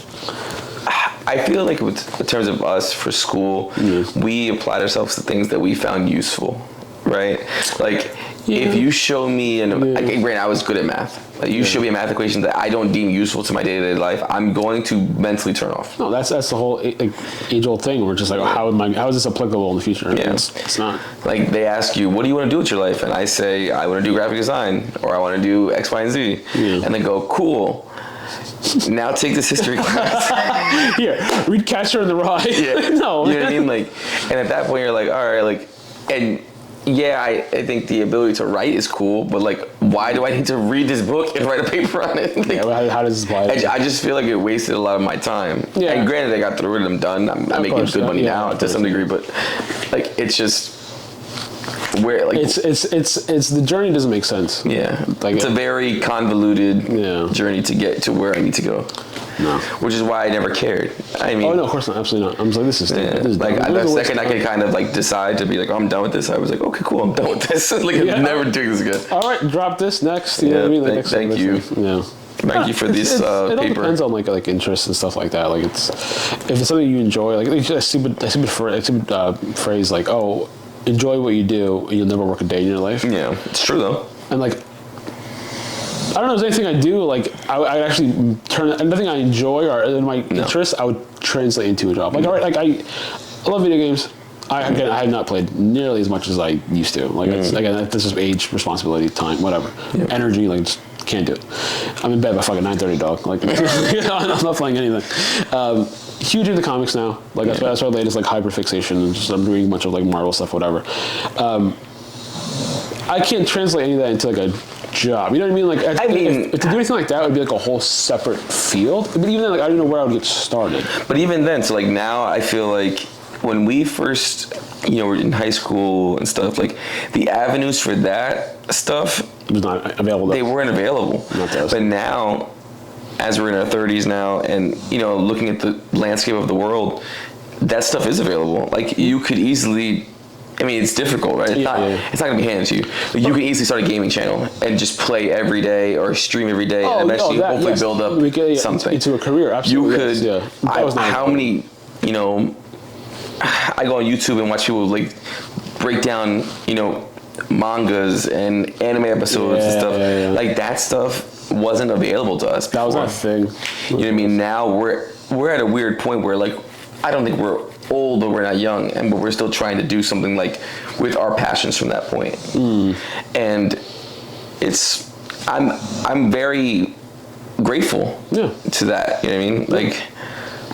I feel like in terms of us for school, we applied ourselves to things that we found useful. right? Like, if you show me, like, granted, I was good at math. Like, you show me a math equation that I don't deem useful to my day-to-day life, I'm going to mentally turn off.
No, that's the whole age-old thing. We're just like, how is this applicable in the future?
Yeah.
It's not.
Like, they ask you, what do you want to do with your life? And I say, I want to do graphic design, or I want to do X, Y, and Z. Yeah. And they go, cool. Now take this history class.
Here, read Catcher in the Rye.
Yeah.
No.
You know what I mean? Like, and at that point, you're like, all right, like, and yeah, I think the ability to write is cool, but like, why do I need to read this book and write a paper on it? Like,
how does this apply?
I just feel like it wasted a lot of my time. Yeah. And granted, I got through it and I'm done. I'm making good money now to some degree, but like, it's just where like
it's the journey doesn't make sense.
Yeah,
like
it's a very convoluted journey to get to where I need to go. No. Which is why I never cared. I mean,
oh no, of course not, absolutely not. I'm just like, this is stupid.
Yeah.
This is
like the second I could kind of like decide to be like, oh, I'm done with this, I was like, okay, cool, I'm done with this. Like, I'm never doing this again.
All right, drop this next. You know what I mean? Like,
thank you.
Yeah.
Thank you for this
it
paper.
It all depends on like interests and stuff like that. Like, if it's something you enjoy, like a stupid phrase like, oh, enjoy what you do and you'll never work a day in your life.
Yeah, it's true though.
And like, I don't know, there's anything I do, like, I actually turn, anything I enjoy or in my interests, I would translate into a job. Like, all right, like, I love video games. I have not played nearly as much as I used to. Like, again, this is age, responsibility, time, whatever. Energy, like, just can't do it. I'm in bed by fucking 9:30, dog. Like, I'm not playing anything. Huge into comics now. Like, that's our latest, like, hyperfixation. And just, I'm doing a bunch of, like, Marvel stuff, whatever. I can't translate any of that into, like, a job. You know what I mean? Like, if to do anything like that, it would be like a whole separate field. But even then, like, I don't know where I would get started.
But even then, so like now, I feel like when we first, were in high school and stuff, like the avenues for that stuff
was not available.
They weren't available.
Not to us.
But now, as we're in our 30s now, and looking at the landscape of the world, that stuff is available. Like, you could easily. I mean, it's difficult, right? It's not going to be handed to you. But you can easily start a gaming channel and just play every day or stream every day, and eventually hopefully build up something.
Into a career, absolutely.
You could, how many, I go on YouTube and watch people, like, break down, mangas and anime episodes and stuff. Like, that stuff wasn't available to us before.
That was our thing.
You know what I mean? Now we're at a weird point where, like, I don't think we're old, but we're not young, but we're still trying to do something like with our passions from that point. And I'm very grateful to that. You know what I mean? Like,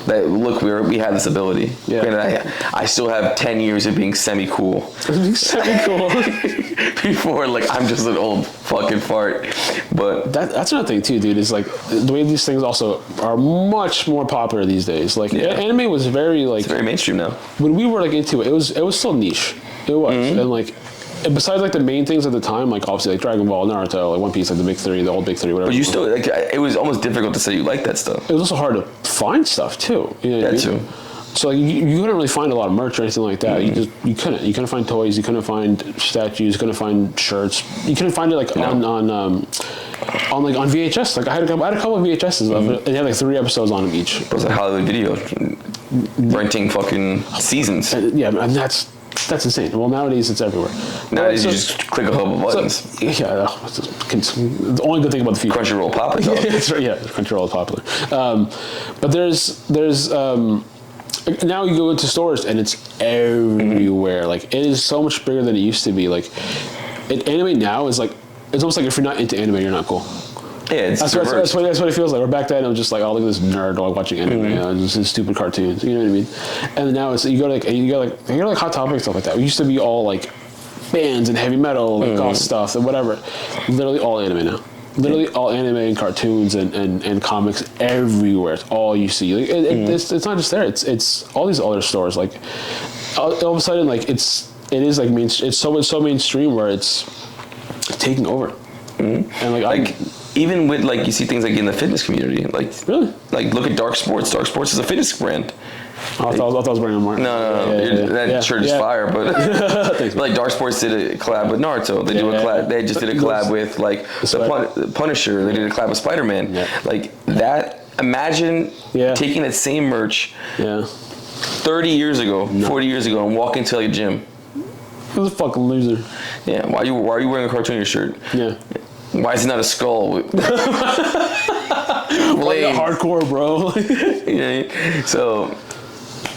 that look, we have this ability. And I still have 10 years of being semi-cool.
Semi-cool.
Before, like, I'm just an old fucking fart. But
that's another thing too, dude, is like the way these things also are much more popular these days. Like, anime was very, like,
it's very mainstream now.
When we were, like, into it, it was still niche. It was. And, like, besides, like, the main things at the time, like, obviously, like, Dragon Ball, Naruto, like, One Piece, like, the big three, the old big three, whatever.
But you still, like, it was almost difficult to say you liked that stuff.
It was also hard to find stuff too.
That too.
So, like, you couldn't really find a lot of merch or anything like that. You couldn't find toys. You couldn't find statues. You couldn't find shirts. You couldn't find it, like, on VHS. Like, I had a couple of VHSs of it, and they had, like, 3 episodes on them each.
It was a Hollywood Video, renting fucking seasons.
And that's insane. Well, nowadays it's everywhere.
Nowadays you just click a couple buttons.
The only good thing about the future.
Crunchyroll popular.
That's right. Yeah, Crunchyroll is popular. But there's now you go into stores and it's everywhere. Like, it is so much bigger than it used to be. Like, anime now is like, it's almost like if you're not into anime, you're not cool.
Yeah,
that's what it feels like. Or back then, I was just like, oh, look at this nerd watching anime, just stupid cartoons. You know what I mean? And now it's you go to Hot Topic and stuff like that. We used to be all like bands and heavy metal, like goth stuff and whatever. Literally all anime now. Literally all anime and cartoons and comics everywhere. It's all you see. Like, it's not just there. It's all these other stores. Like, all of a sudden, like, it is like it's so mainstream where it's taking over. And like
even with, like, you see things like in the fitness community, like,
really,
like, look at Dark Sports. Dark Sports is a fitness brand.
I thought I was bringing more.
No. That shirt is fire, but
Thanks,
like, Dark Sports did a collab with Naruto. They They just did a collab with, like, the Punisher. They did a collab with Spider-Man. Like that. Imagine taking that same merch 30 years ago, 40 years ago, and walking to, like, a gym.
Who's a fucking loser?
Yeah. Why are you wearing a cartoon on your shirt?
Yeah.
Why is it not a skull?
Hardcore, bro.
Yeah. So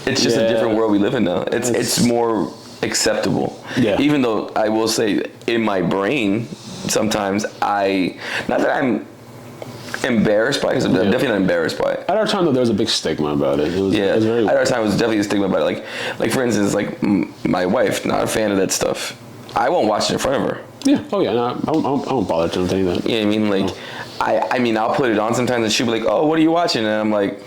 it's just a different world we live in now. It's more acceptable.
Yeah.
Even though I will say, in my brain, sometimes not that I'm embarrassed by it, because I'm definitely not embarrassed by it.
At our time, though, there was a big stigma about it. It was very
at our time, it was definitely a stigma about it. Like for instance, like my wife, not a fan of that stuff. I won't watch it in front of her.
Yeah. Oh yeah. No, I won't bother to any of that.
Yeah, I mean, like, I mean, I'll put it on sometimes, and she'll be like, "Oh, what are you watching?" And I'm like,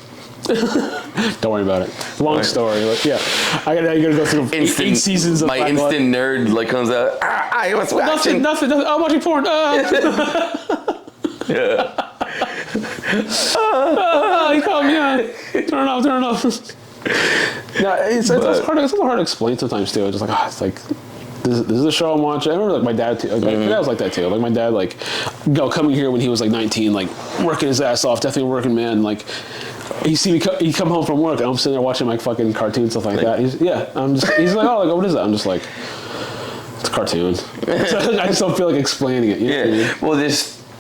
"Don't worry about it." Long story. Like, yeah, I gotta go through eight seasons of
my instant nerd like comes out. I was watching
nothing. I'm watching porn.
Yeah.
You call me. Turn it off. No, it's hard to explain sometimes too. It's just like, it's like. This is the show I'm watching. I remember like my dad too. Like, my dad was like that too. Like my dad, like, coming here when he was like 19, like working his ass off, definitely a working man. Like he see me, he come home from work, and I'm sitting there watching like fucking cartoons, stuff like that. He's like, oh, like, what is that? I'm just like, it's cartoons. I just don't feel like explaining it. You know what I mean?
Well,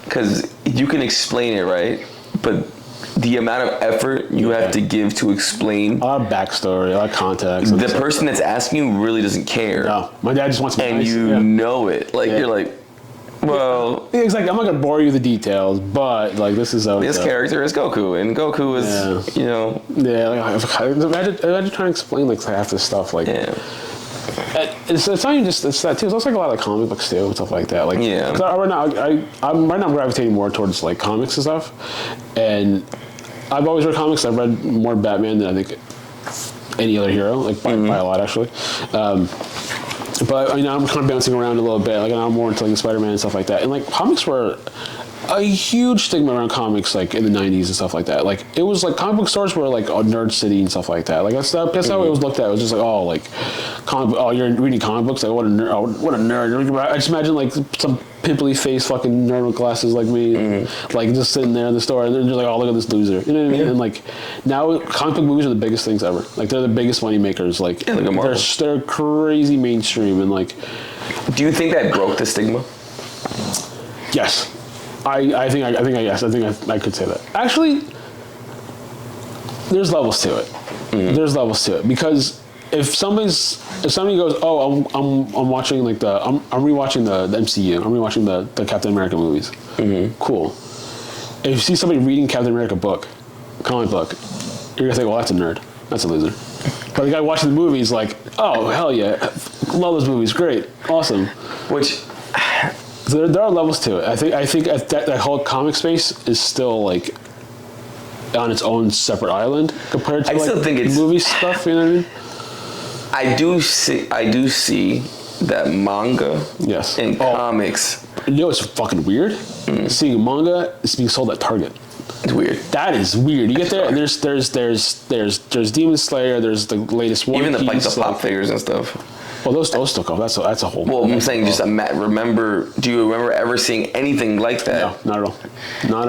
because you can explain it, right? But the amount of effort you have to give to explain
a lot of backstory, a lot of context.
The person that's asking you really doesn't care.
No, my dad just wants to be nice.
You know it. Like you're like, well,
exactly. I'm not gonna bore you with the details, but like this is
this character is Goku, and Goku is
Like, imagine trying to explain like half this stuff. Like, it's not even just that too. It's also like a lot of like, comic books too and stuff like that. Like, cause I'm gravitating more towards like comics and stuff, and I've always read comics. I've read more Batman than I think any other hero, like by a lot actually. But I mean, I'm kind of bouncing around a little bit. Like, I'm more into like Spider-Man and stuff like that. And like comics were a huge stigma around comics, like in the 90s and stuff like that. Like it was like comic book stores were like a nerd city and stuff like that. Like that's how it was looked at. It was just like, oh, like you're reading comic books. Like what a nerd! Oh, what a nerd! I just imagine like some pimply face fucking nerd with glasses like me, like just sitting there in the store, and they're just like, oh, look at this loser. You know what I mean? And like now, comic book movies are the biggest things ever. Like they're the biggest money makers. Like they're crazy mainstream, and like.
Do you think that broke the stigma?
Yes. I think I could say that. Actually, there's levels to it. There's levels to it, because if somebody goes, oh, I'm watching like I'm rewatching the MCU. I'm rewatching the Captain America movies. Cool. If you see somebody reading Captain America comic book, you're gonna think, well, that's a nerd. That's a loser. But the guy watching the movies, like, oh, hell yeah, love those movies, great, awesome.
Which.
There are levels to it. I think that whole comic space is still like on its own separate island compared to movie stuff. You know what I mean?
I do see that manga and comics.
You know what's fucking weird? Seeing manga is being sold at Target.
It's weird.
That is weird. You get there and there's Demon Slayer. There's the latest one.
Even the pop figures and stuff.
Well, those still go. That's a whole.
Well, I'm saying just do you remember ever seeing anything like that?
No, not at all.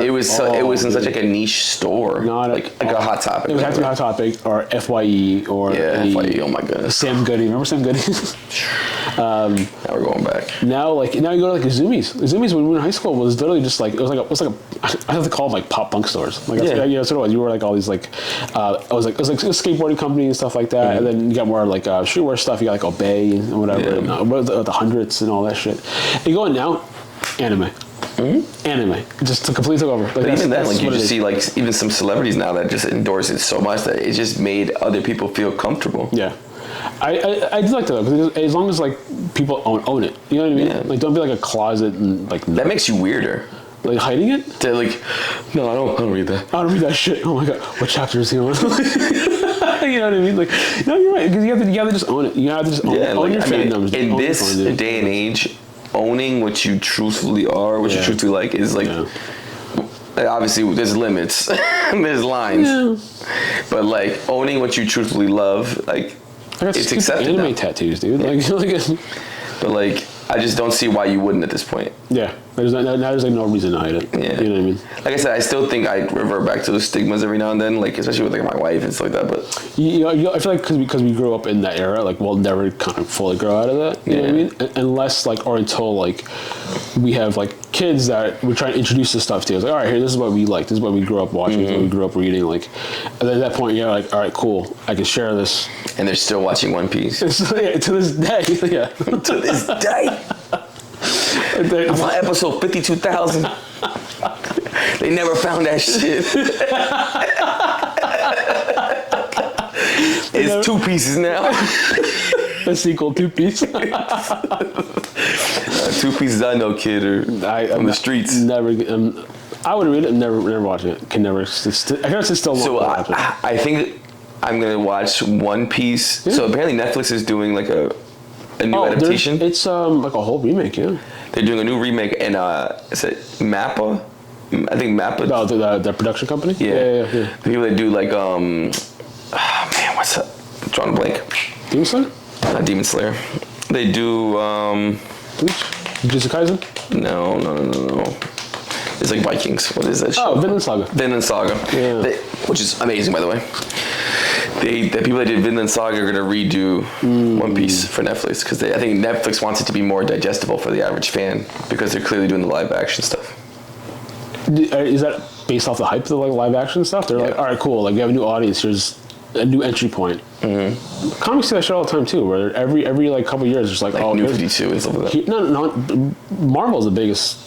It was in such like a niche store.
Not
like a Hot Topic.
It would have to be Hot Topic or FYE or
FYE. Oh my goodness.
Sam Goody. Remember Sam Goody?
Now we're going back.
Now you go to like Zumiez. Zumiez when we were in high school was literally just like it was like I have to call them like pop punk stores. Like that's what it was. You were like all these like it was like a skateboarding company and stuff like that, and then you got more like streetwear stuff. You got like Obey and whatever, the hundreds and all that shit. And you go in now, anime. Anime just completely took over. Like,
but even then, like you just see like even some celebrities now that just endorse it so much that it just made other people feel comfortable.
Yeah. I do like that though, because as long as like people own it, you know what I mean? Yeah. Like don't be like a closet and like
that makes you weirder.
Like hiding it?
They're like, no, I don't read that.
I don't read that shit. Oh my god, what chapter is he on? You know what I mean? Like, no, you're right, because you have to just own it. You have to just own your fandoms.
In this day and age, owning what you truthfully are, what you truthfully like, is like. Obviously, there's limits, there's lines, but like owning what you truthfully love, like
I got
it's accepted.
Anime tattoos, dude. Like,
but like I just don't see why you wouldn't at this point.
Yeah, there's like no reason to hide it.
Yeah.
You know what I mean?
Like I said, I still think I revert back to the stigmas every now and then, like especially with like my wife and stuff like that. But
I feel like because we grew up in that era, like we'll never kind of fully grow out of that. You know what I mean? Unless like or until like we have like kids that we're trying to introduce this stuff to. It's like, all right, here, this is what we like. This is what we grew up watching. This is what we grew up reading. Like, and then at that point, you're like, all right, cool. I can share this.
And they're still watching One Piece.
Yeah, to this day. Yeah.
To this day. I'm on episode 52,000. They never found that shit. It's 2 pieces now.
The sequel, 2 Piece.
2 pieces I know, kid, or from the streets.
Never. I would read it and never watch it. Can never. I guess it's still.
So I think I'm gonna watch One Piece. Yeah. So apparently Netflix is doing like a new adaptation.
It's like a whole remake. Yeah.
They're doing a new remake, and is it Mappa? I think Mappa.
No, the production company.
Yeah. The people that do like man, what's that? Drawing a blank.
Demon Slayer.
Not Demon Slayer. They do
Bleach. Jujutsu Kaisen.
No. It's like Vikings. What is that?
Oh, Vinland Saga.
Vinland Saga.
Yeah.
Which is amazing, by the way. The people that did Vinland Saga are going to redo One Piece for Netflix because I think Netflix wants it to be more digestible for the average fan because they're clearly doing the live action stuff.
Is that based off the hype of the like live action stuff? They're like, all right, cool. Like we have a new audience. Here's a new entry point. Mm-hmm. Comics do that shit all the time too. Where every like couple of years, there's like
New 52 and stuff like that.
No. Marvel's the biggest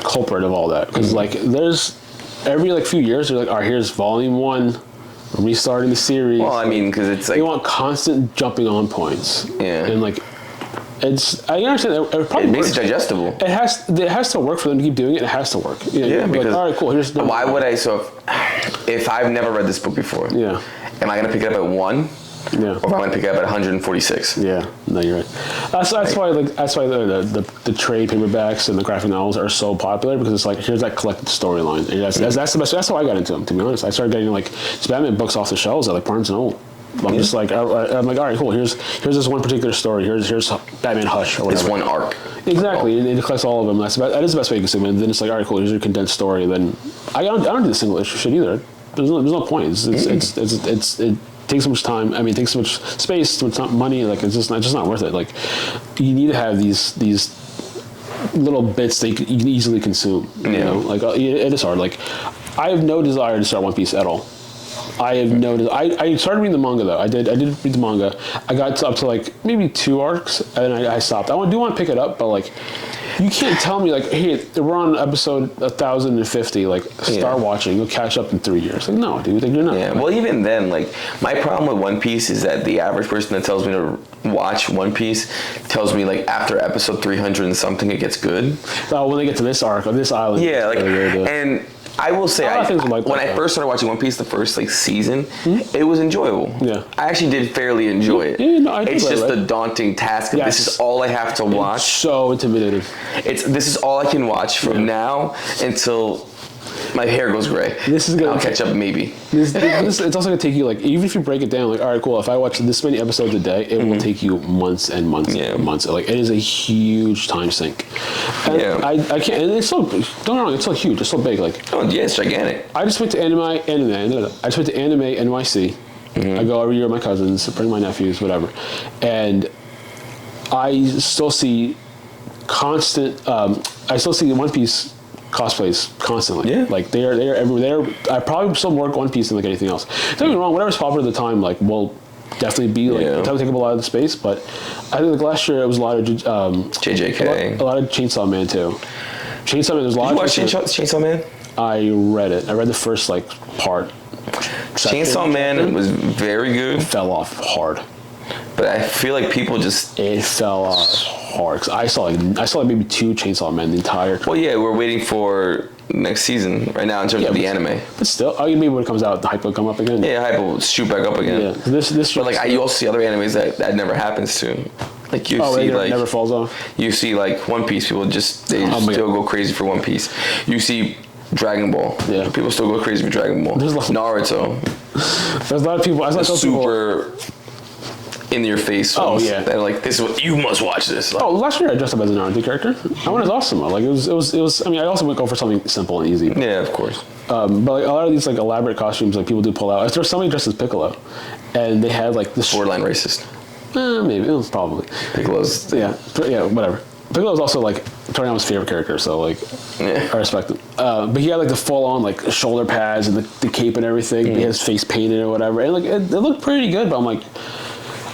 culprit of all that because like there's every like few years they're like, all right, here's volume 1. Restarting the series.
Well, I mean, because it's like
you want constant jumping on points.
Yeah.
And like, I understand that it probably
makes it digestible.
It has to work for them to keep doing it. It has to work.
Yeah. Because
like, all right, cool. Here's
why would I? So if I've never read this book before,
am
I gonna pick it up at 1?
Yeah.
Or am I gonna pick it up at 146?
Yeah. No, you're right. That's why the trade paperbacks and the graphic novels are so popular because it's like here's that collected storyline. That's the best. That's how I got into them. To be honest, I started getting like Batman books off the shelves at like Barnes and Noble. I'm just like I'm like, all right, cool. Here's this one particular story. Here's Batman Hush or whatever.
It's one arc.
Exactly, and it collects all of them. That is the best way you can consume it. And then it's like, all right, cool. Here's your condensed story. Then I don't do the single issue shit either. There's no point. It takes so much time. I mean, it takes so much space, so much money. Like it's just not worth it. Like you need to have these little bits that you can easily consume. You know, like it is hard. Like I have no desire to start One Piece at all. I have no. I started reading the manga though. I did read the manga. I got up to like maybe 2 arcs, and then I stopped. I do want to pick it up, but like, you can't tell me like, hey, we're on episode 1050. Like, start watching. You'll catch up in 3 years. Like, no, dude, like, you're not.
Yeah. Well, even then, like, my problem with One Piece is that the average person that tells me to watch One Piece tells me like after episode 300 and something it gets good.
Oh, when they get to this arc or this island.
Yeah, like and. I will say, when I first started watching One Piece, the first like season, it was enjoyable. Yeah, I actually did fairly enjoy it. Yeah, no, it's just the daunting task of this is all I have to watch.
It's so intimidating.
This is all I can watch from now until my hair goes gray. I'll catch up maybe.
It's also gonna take you like, even if you break it down, like, all right, cool. If I watch this many episodes a day, it will take you months and months and months. Like, it is a huge time sink. And I can't. And it's so, don't get me wrong, it's so huge. It's so big. Like,
it's gigantic.
I just went to Anime NYC. I go every year with my cousins, bring my nephews, whatever, and I still see constant. I still see One Piece cosplays constantly. Yeah. Like they are everywhere. I probably still work One Piece than like anything else. Don't get me wrong, whatever's popular at the time, like, will definitely be like that would take up a lot of the space. But I think like last year it was a lot of
JJK,
a lot of Chainsaw Man too. Chainsaw Man, there's a lot.
Did you watch Chainsaw Man?
I read it. I read the first like part.
Chainsaw Man was very good.
It fell off hard.
But I feel like people just...
It fell off hard. Cause I saw like maybe 2 Chainsaw Men the entire time.
Well, yeah, we're waiting for next season right now in terms of the anime.
But still, maybe when it comes out, the hype will come up again.
Yeah, hype will shoot back up again.
Yeah, this.
But like, you also see other animes that never happens to. Like you see, like,
never falls off.
You see, like, One Piece. People still go crazy for One Piece. You see Dragon Ball. Yeah. People still go crazy for Dragon Ball. Naruto.
There's a lot of people.
Super in your face.
Oh, yeah.
That like, this is what you must watch this. Like,
last year I dressed up as an Naruto character. I went as Asuma. Like it was. I mean, I also would go for something simple and easy.
yeah, of course.
But like a lot of these like elaborate costumes, like people do pull out. There's somebody dressed as Piccolo, and they had like this
Borderline racist.
Maybe it was probably
Piccolo's.
yeah, whatever. Piccolo's also like Toriyama's favorite character, so like I respect him. But he had like the full on like shoulder pads and the cape and everything. He had his face painted or whatever, and like it looked pretty good. But I'm like,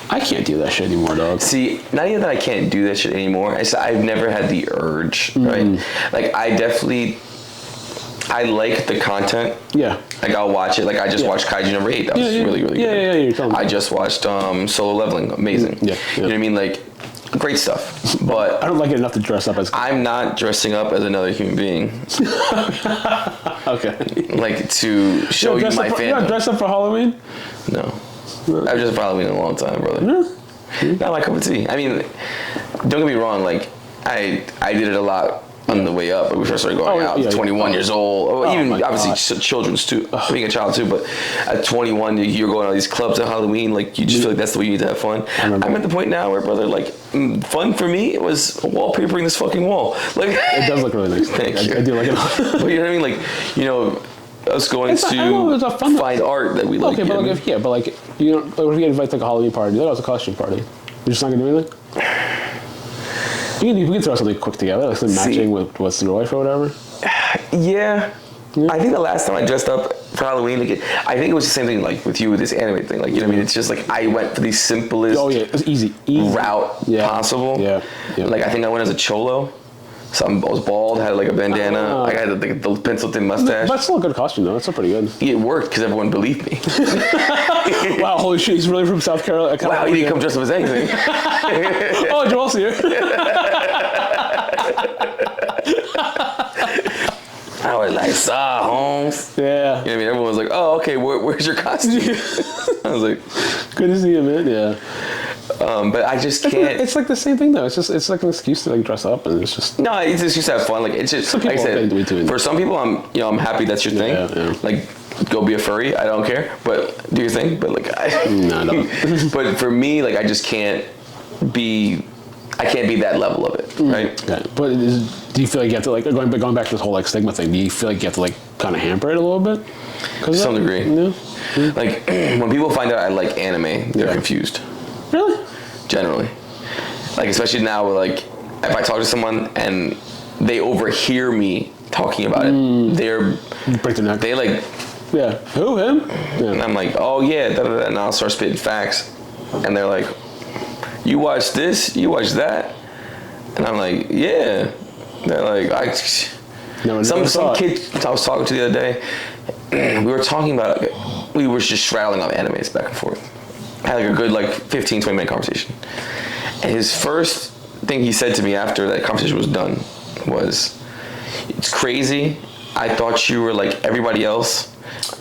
I can't do that shit anymore, dog.
See, not even that I can't do that shit anymore. I've never had the urge, right? Like I like the content.
Yeah.
Like I'll watch it. Like I just watched Kaiju number 8. That was really, really good.
Yeah, you're telling me.
I just watched Solo Leveling. Amazing.
Yeah.
You know what I mean? Like, great stuff. But
I don't like it enough to dress up as.
I'm not dressing up as another human being.
Okay.
Like to show you my fandom.
You not dress up for Halloween?
No. I've dressed up for Halloween in a long time, brother. Not my cup of tea. I mean, don't get me wrong. Like I did it a lot on the way up when we first started going out. 21 years old. Even obviously children's too, being a child too. But at 21, you're going to all these clubs at Halloween. Like you just feel like that's the way you need to have fun. I'm at the point now where, brother, like fun for me was wallpapering this fucking wall. Like
it does look really nice.
Thank you.
I do like it.
But you know what I mean? Like, you know, us going to find art that we like.
Okay, but like, but like, you know, like, if you get invited to like a Halloween party, that was a costume party. You're just not gonna do anything. We can throw something quick together, like something matching with what's your wife or whatever.
Yeah. I think the last time I dressed up for Halloween, like I think it was the same thing like with you with this anime thing. Like, you know what I mean? It's just like I went for the simplest
it's easy
route possible.
Yeah.
Like I think I went as a cholo. So I was bald, had like a bandana. I had the pencil thin mustache.
That's still a good costume though. That's still pretty good.
It worked because everyone believed me.
Wow, holy shit, he's really from South Carolina.
Wow, he didn't come dressed up as anything.
Oh, Joel's here.
I was like, Holmes.
Yeah.
You know what I mean? Everyone was like, oh, okay, where's your costume? I was like,
good to see you, man. Yeah.
But I just can't.
It's like the same thing though. It's like an excuse to like dress up, and it's just
no. It's just to have fun. Like it's just like I said. For some people, I'm happy that's your thing.
Yeah.
Like go be a furry. I don't care, but do your thing. But like
no.
But for me, like I just can't be. I can't be that level of it, right?
Okay. But do you feel like you have to like going back to this whole like stigma thing? Do you feel like you have to like kind of hamper it a little bit?
To some degree.
Yeah.
Like when people find out I like anime, they're confused.
Really?
Generally, like especially now, with like if I talk to someone and they overhear me talking about it,
break their neck.
They like,
who him? Yeah.
And I'm like, oh yeah, and I'll start spitting facts, and they're like, you watch this, you watch that, and I'm like, yeah. They're like, some kid I was talking to the other day, we were talking about, we were just rattling off animes back and forth. I had like a good like 15, 20 minute conversation. And his first thing he said to me after that conversation was done was, it's crazy. I thought you were like everybody else.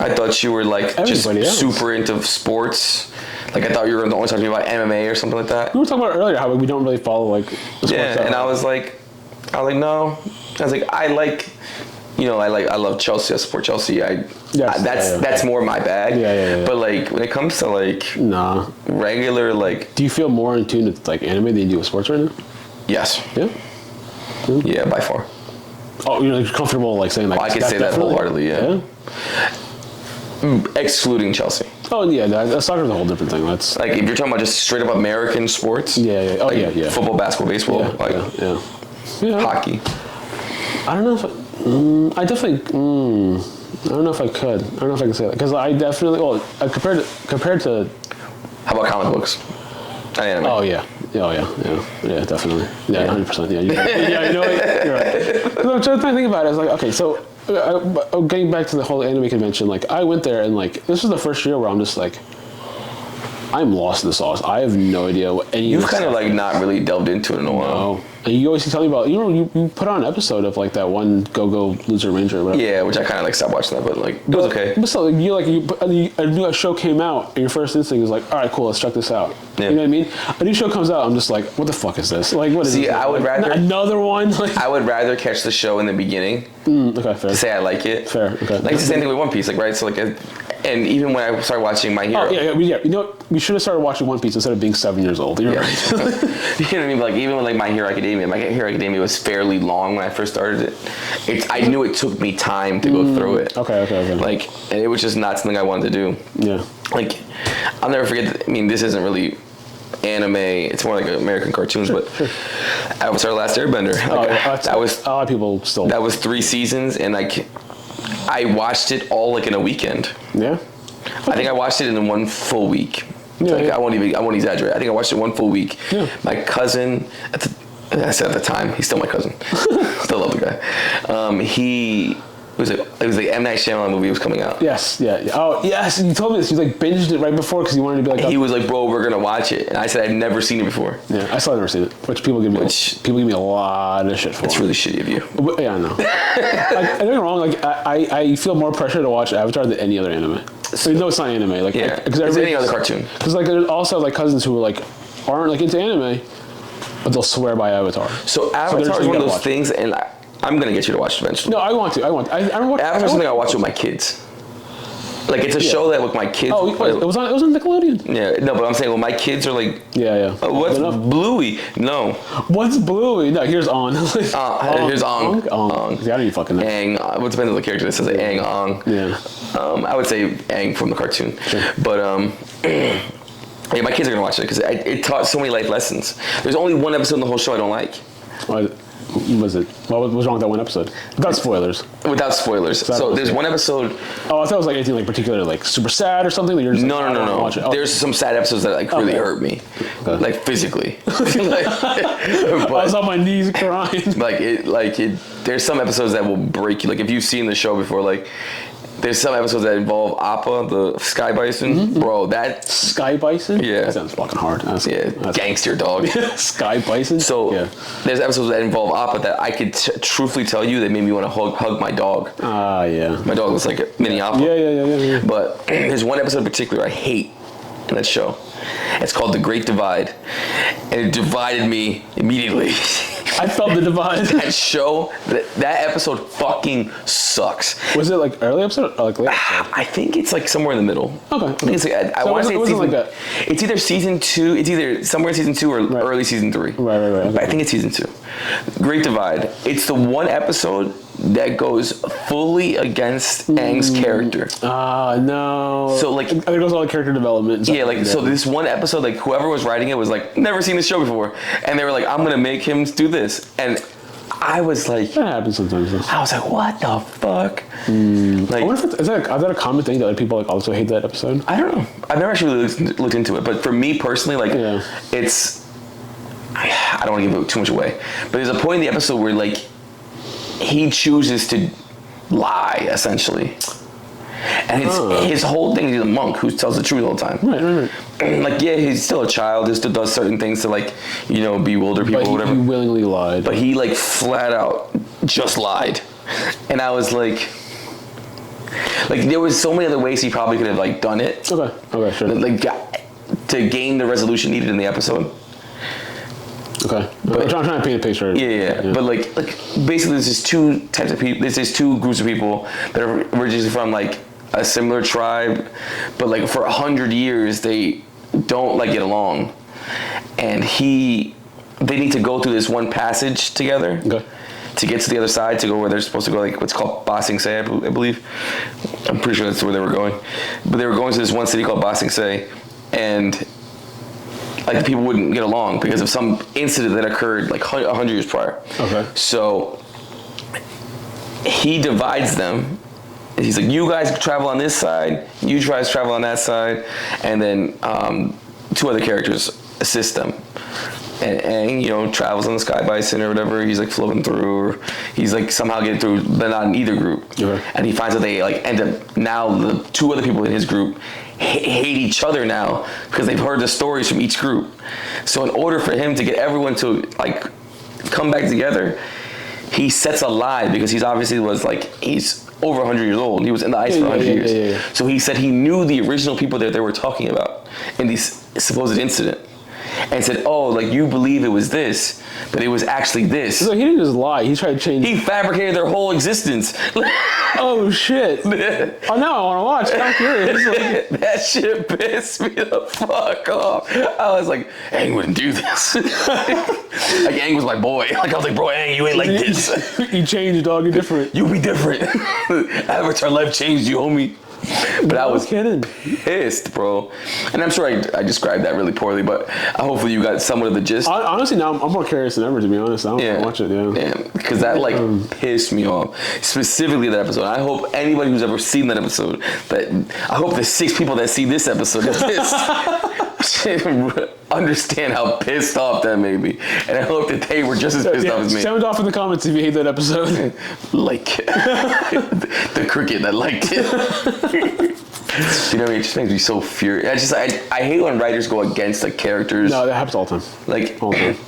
I thought you were like super into sports. Like I thought you were the only talking about MMA or something like that.
We were talking about earlier how we don't really follow like the sports
and I was like, no. I was like, I love Chelsea. I support Chelsea. That's more my bag.
Yeah.
But like when it comes to like regular like,
do you feel more in tune with like anime than you do with sports right now?
Yes.
Yeah.
Yeah, by far.
Oh, you're like comfortable like saying like.
I could say that wholeheartedly. Yeah. Excluding Chelsea.
Oh yeah, soccer's a whole different thing. That's
like if you're talking about just straight up American sports.
Yeah. Oh
like
yeah.
Football, basketball, baseball,
yeah.
Hockey.
I don't know if I definitely. I don't know if I could. I don't know if I can say that because I definitely. Well, compared to.
How about comic books? Anime.
Oh yeah. Yeah, definitely. Yeah, 100%. Yeah, you know what? You're right. I'm trying to think about it. I was like, okay, so getting back to the whole anime convention, like I went there and like this was the first year where I'm just like, I'm lost in the sauce. I have no idea what any.
You've kind of like not really delved into it in a while.
No. And you always tell me about, you put on an episode of like that one Go Loser Ranger or whatever.
Yeah, which I kind of like stopped watching that, but like it was okay.
But still, a new show came out, and your first instinct is like, all right, cool, let's check this out.
Yeah.
You know what I mean? A new show comes out, I'm just like, what the fuck is this? Like, what is this?
I would rather
another one. Like,
I would rather catch the show in the beginning.
Okay, fair.
To say I like it.
Fair. Okay.
Like it's the same thing with One Piece, like right. So like And even when I started watching My Hero.
Oh, yeah. You know what? We should have started watching One Piece instead of being 7 years old. You're right.
You know what I mean? Like, even with like My Hero Academia was fairly long when I first started it. I knew it took me time to go through it.
Okay.
Like, and it was just not something I wanted to do.
Yeah.
Like, I'll never forget, I mean, this isn't really anime, it's more like American cartoons, but Avatar The Last Airbender. Like,
that was a lot of people still.
That was 3 seasons, and like, I watched it all like in a weekend.
Yeah.
I think I watched it in 1 full week.
Yeah,
like, I won't exaggerate. I think I watched it 1 full week.
Yeah.
My cousin, I said at the time, he's still my cousin. Still love the guy. It was like M. Night Shyamalan movie was coming out.
Yes, yeah. Oh, yes, you told me this. You like binged it right before because you wanted to be like...
He was like, bro, we're going to watch it. And I said, I'd never seen it before.
Yeah, I still never seen it, which people give me a lot of shit for.
It's really shitty of you.
But, yeah, I know. Like, don't get me wrong, like, I feel more pressure to watch Avatar than any other anime. So, no, it's not anime. Like,
yeah, it's any other cartoon.
Because like, there's also like cousins who like aren't like into anime, but they'll swear by Avatar.
So Avatar is one of those things, and I'm gonna get you to watch it eventually.
No, I want to.
Avatar is something I watch with my kids. Like, it's a show that with my kids.
Oh, it was on Nickelodeon.
Yeah, no, but I'm saying, well, my kids are like, what's Bluey? No.
What's Bluey? No, here's On.
Here's Ong.
See, I don't even fucking know.
Aang. What depends on the character that says it. Aang, Ong.
Yeah.
I would say Aang from the cartoon. Sure. But yeah, my kids are gonna watch it because it taught so many life lessons. There's only one episode in the whole show I don't like.
What was it? What was wrong with that one episode? Without spoilers.
Without spoilers. So there's one episode.
Oh, I thought it was like anything like particularly like super sad or something. That you're just
no.
Oh.
There's some sad episodes that like really hurt me, like physically.
I was on my knees crying.
There's some episodes that will break you. Like, if you've seen the show before, like, there's some episodes that involve Appa, the sky bison. Bro, that...
Sky bison?
Yeah.
That sounds fucking hard.
That's gangster, dog.
Sky bison?
So, there's episodes that involve Appa that I could truthfully tell you that made me want to hug my dog.
Yeah.
My dog was like a mini Appa.
Yeah.
But there's one episode in particular I hate in that show. It's called The Great Divide. And it divided me immediately.
I felt the divide.
That show, that episode fucking sucks.
Was it like early episode or like late episode?
I think it's like somewhere in the middle.
Okay.
I think it's like, I want to say it's
like that.
It's either season 2. It's either somewhere in season 2 or early season 3.
Right. Okay.
I think it's season 2. Great Divide. It's the one episode that goes fully against Aang's character.
No.
So like,
there goes all the character development.
Yeah, like, so this one episode, like, whoever was writing it was like, never seen this show before, and they were like, I'm gonna make him do this, and I was like,
that happens sometimes.
I was like, what the fuck?
Like, I wonder if is that a common thing that other people like also hate that episode?
I don't know. I've never actually looked into it, but for me personally, like, it's, I don't want to give too much away, but there's a point in the episode where like he chooses to lie essentially. And his whole thing, he's a monk who tells the truth all the time.
Right.
And like, yeah, he's still a child. He still does certain things to like, bewilder people or whatever.
But he willingly lied.
But he like flat out just lied. And I was like there was so many other ways he probably could have like done it.
Okay, sure.
Like to gain the resolution needed in the episode.
Okay, but I'm trying to paint a picture.
Yeah. But like basically, there's just two types of people. There's two groups of people that are originally from like a similar tribe, but like for 100 years they don't like get along, and they need to go through this one passage together.
Okay.
To get to the other side, to go where they're supposed to go, like what's called Ba Sing Se, I believe. I'm pretty sure that's where they were going. But they were going to this one city called Ba Sing Se, and like the people wouldn't get along because of some incident that occurred like 100 years prior. Okay. So he divides them. He's like, you guys travel on this side, you guys travel on that side, and then 2 other characters assist them. And travels on the Sky Bison or whatever. He's like floating through, or he's like somehow getting through, but not in either group. Okay. And he finds that they like end up now. The 2 other people in his group hate each other now because they've heard the stories from each group. So in order for him to get everyone to like come back together, he sets a lie because he's over 100 years old. He was in the ice for 100 years. Yeah. So he said he knew the original people that they were talking about in this supposed incident. and said, "Oh, like you believe it was this, but it was actually this."
So he didn't just lie. He tried to change.
He fabricated their whole existence.
Oh shit! Oh, now I want to watch. I'm curious. Like,
that shit pissed me the fuck off. I was like, Aang wouldn't do this. Like Aang was my boy. Like I was like, bro, Aang, you ain't like this.
You changed, dog. You're different.
You be different. Avatar life changed you, homie. But I was
kidding.
pissed, bro. And I'm sure I described that really poorly, but hopefully you got somewhat of the gist.
Honestly, now I'm more curious than ever, to be honest. I don't watch it,
Yeah, because that like pissed me off. Specifically that episode. I hope anybody who's ever seen that episode, I hope the 6 people that see this episode of this understand how pissed off that made me. And I hope that they were just as pissed off as me.
Sound off in the comments if you hate that episode.
Like the cricket that liked it. You know, it just makes me so furious. I hate when writers go against the characters.
No, that happens all the time.
Like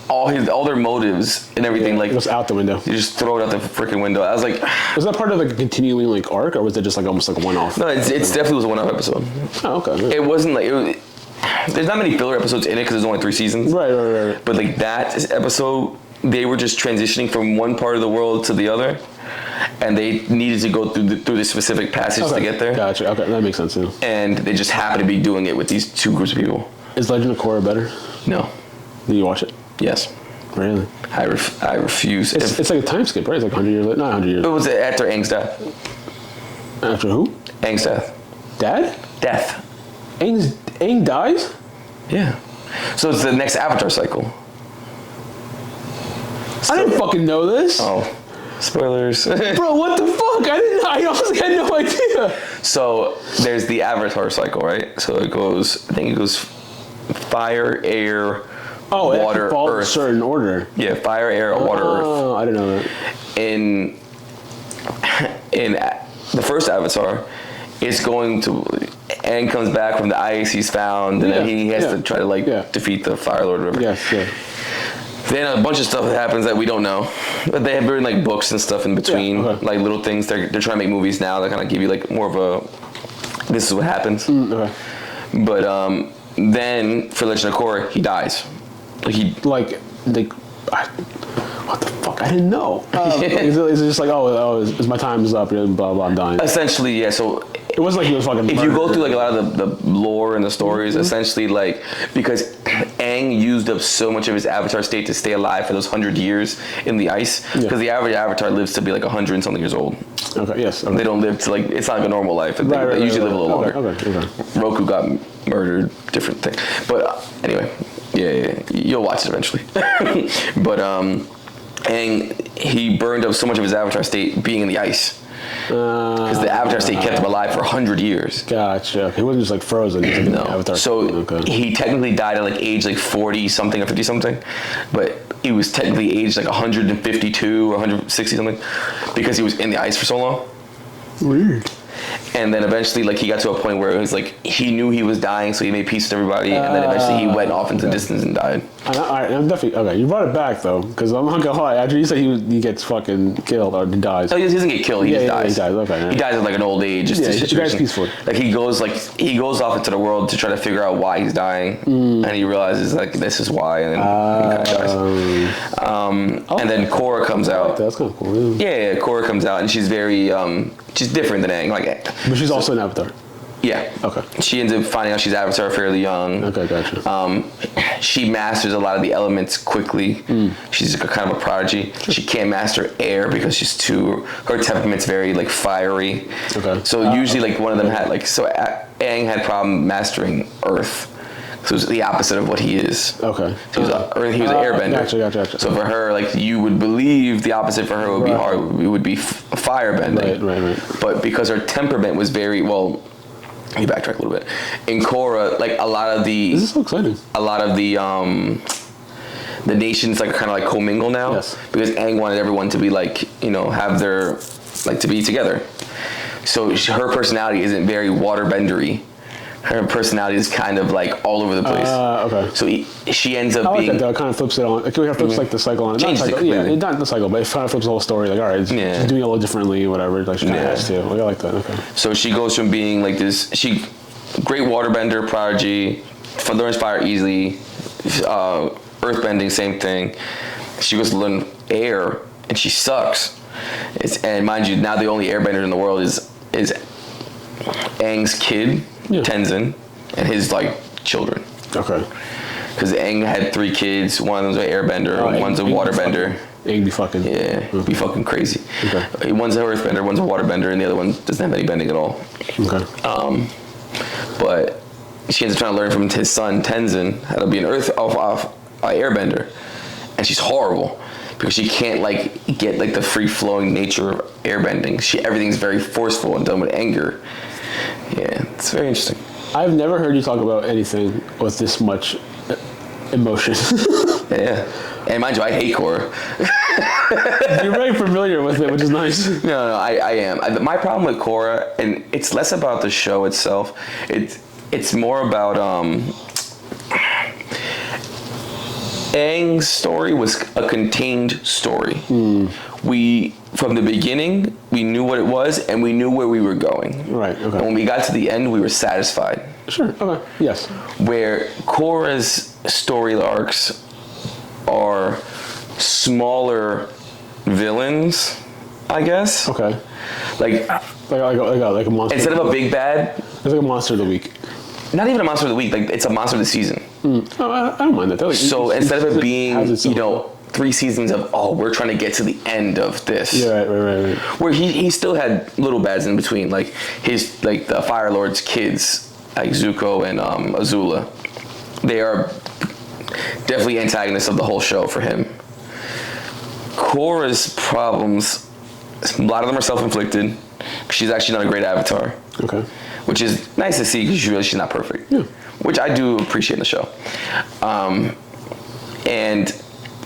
all their motives and everything. Like
it goes out the window.
You just throw it out the freaking window. I was like,
was that part of like a continuing like arc, or was it just like almost like a one-off?
No, it definitely was a one-off episode.
Oh, okay. Yeah.
It wasn't like there's not many filler episodes in it because there's only 3 seasons.
Right.
But like that episode, they were just transitioning from one part of the world to the other. And they needed to go through this specific passage to get there.
Gotcha. Okay, that makes sense too.
And they just happened to be doing it with these 2 groups of people.
Is Legend of Korra better?
No.
Did you watch it?
Yes.
Really?
I refuse.
It's like a time skip, right? It's like 100 years later. Not 100 years.
It was after Aang's death.
After who?
Aang's death.
Dad?
Death.
Aang dies?
Yeah. So it's the next Avatar cycle.
I didn't fucking know this.
Oh. Spoilers.
Bro, what the fuck? I honestly had no idea.
So there's the Avatar cycle, right? So I think it goes fire, air, water,
earth.
earth.
In a certain order.
Yeah, fire, air, water, earth.
Oh, I didn't know that.
In the first Avatar, it's going to Aang comes back from the ice he's found, and then he has to try to defeat the Fire Lord or whatever.
Yes, yeah.
Then a bunch of stuff happens that we don't know, but they have written like books and stuff in between, like little things. They're trying to make movies now that kind of give you like more of a this is what happens.
Okay.
But then for Legend of Korra, he dies.
What the fuck? I didn't know. Is it just like it's my time is up? Blah blah. I'm dying.
Essentially, yeah. So
it wasn't like he was fucking.
If you go through like a lot of the lore and the stories, essentially like because Aang used up so much of his Avatar state to stay alive for those 100 years in the ice, because the average Avatar lives to be like 100 and something years old.
Okay. Yes. Okay.
They don't live to like it's not like a normal life. They usually live a little longer.
Okay.
Roku got murdered, different thing. But anyway, yeah, you'll watch it eventually. But Aang, he burned up so much of his Avatar state being in the ice. Because the Avatar state kept him alive for 100 years.
Gotcha. Okay. He wasn't just like frozen. He was like Avatar.
So he technically died at like age like 40 something or 50 something, but he was technically aged like 152 or 160 something because he was in the ice for so long.
Weird.
And then eventually, like, he got to a point where it was like he knew he was dying, so he made peace with everybody. And then eventually, he went off into the distance and died.
I'm definitely okay. You brought it back though, because I'm not gonna lie. After you said he gets fucking killed or he dies.
No, he doesn't get killed. He just dies.
He dies. Okay.
He dies at like an old age. Just
he dies peacefully.
Like he goes off into the world to try to figure out why he's dying, and he realizes like this is why, and then he kind of dies. And then Korra comes out.
That's kind of cool.
Yeah, Korra comes out, and she's very she's different than Aang. Like,
but she's also an Avatar.
Yeah.
Okay.
She ends up finding out she's Avatar fairly young.
Okay, gotcha.
She masters a lot of the elements quickly. She's kind of a prodigy. Sure. She can't master air because her temperament's very like fiery. Okay. So usually like one of them had like, Aang had problem mastering earth. So it was the opposite of what he is. Okay. So he was an airbender. Gotcha. So for her, like you would believe the opposite for her would be hard. It would be firebending. Right. But because her temperament was very well. Let me backtrack a little bit. In Korra, like a lot of the.
This is so exciting.
A lot of the nations like kind of like commingle now. Yes. Because Aang wanted everyone to be like have their to be together. So her personality isn't very waterbendery. Her personality is kind of like all over the place. Okay. So she ends up being. I like that though. It kind of flips it on. It kind of flips like the cycle on it. Changes it completely. Yeah, not the cycle, but it kind of flips the whole story. Like, all right, she's doing it a little differently, whatever. Like she kind of has to. Like, I like that. Okay. So she goes from being like this, great waterbender prodigy, learns fire easily. Earthbending, same thing. She goes to learn air, and she sucks. And mind you, now the only airbender in the world is Aang's kid, Tenzin, and his like children.
Okay.
Because Aang had 3 kids. One of them's an airbender, one's a waterbender.
Aang be fucking.
Yeah, be fucking crazy.
Okay.
One's an earthbender, one's a waterbender, and the other one doesn't have any bending at all.
Okay.
But she ends up trying to learn from his son Tenzin how to be an airbender, and she's horrible because she can't like get like the free flowing nature of airbending. Everything's very forceful and done with anger. Yeah, it's very interesting.
I've never heard you talk about anything with this much emotion.
Yeah, and mind you, I hate Korra.
You're very familiar with it, which is nice.
No, I am. My problem with Korra, and it's less about the show itself. It's more about Aang's story was a contained story. We, from the beginning, we knew what it was, and we knew where we were going.
Right, okay.
And when we got to the end, we were satisfied.
Sure, okay, yes.
Where Korra's story arcs are smaller villains, I guess.
Okay.
Like
a monster.
instead of a big bad,
it's like a monster of the week.
not even a monster of the week, like it's a monster of the season.
Oh, I don't mind that. Like,
So instead of it being, 3 seasons of, we're trying to get to the end of this.
Yeah, right.
Where he still had little bads in between, like the Fire Lord's kids, like Zuko and Azula. They are definitely antagonists of the whole show for him. Korra's problems, a lot of them are self-inflicted. She's actually not a great avatar.
Okay.
Which is nice to see because she's not perfect.
Yeah.
Which I do appreciate in the show. And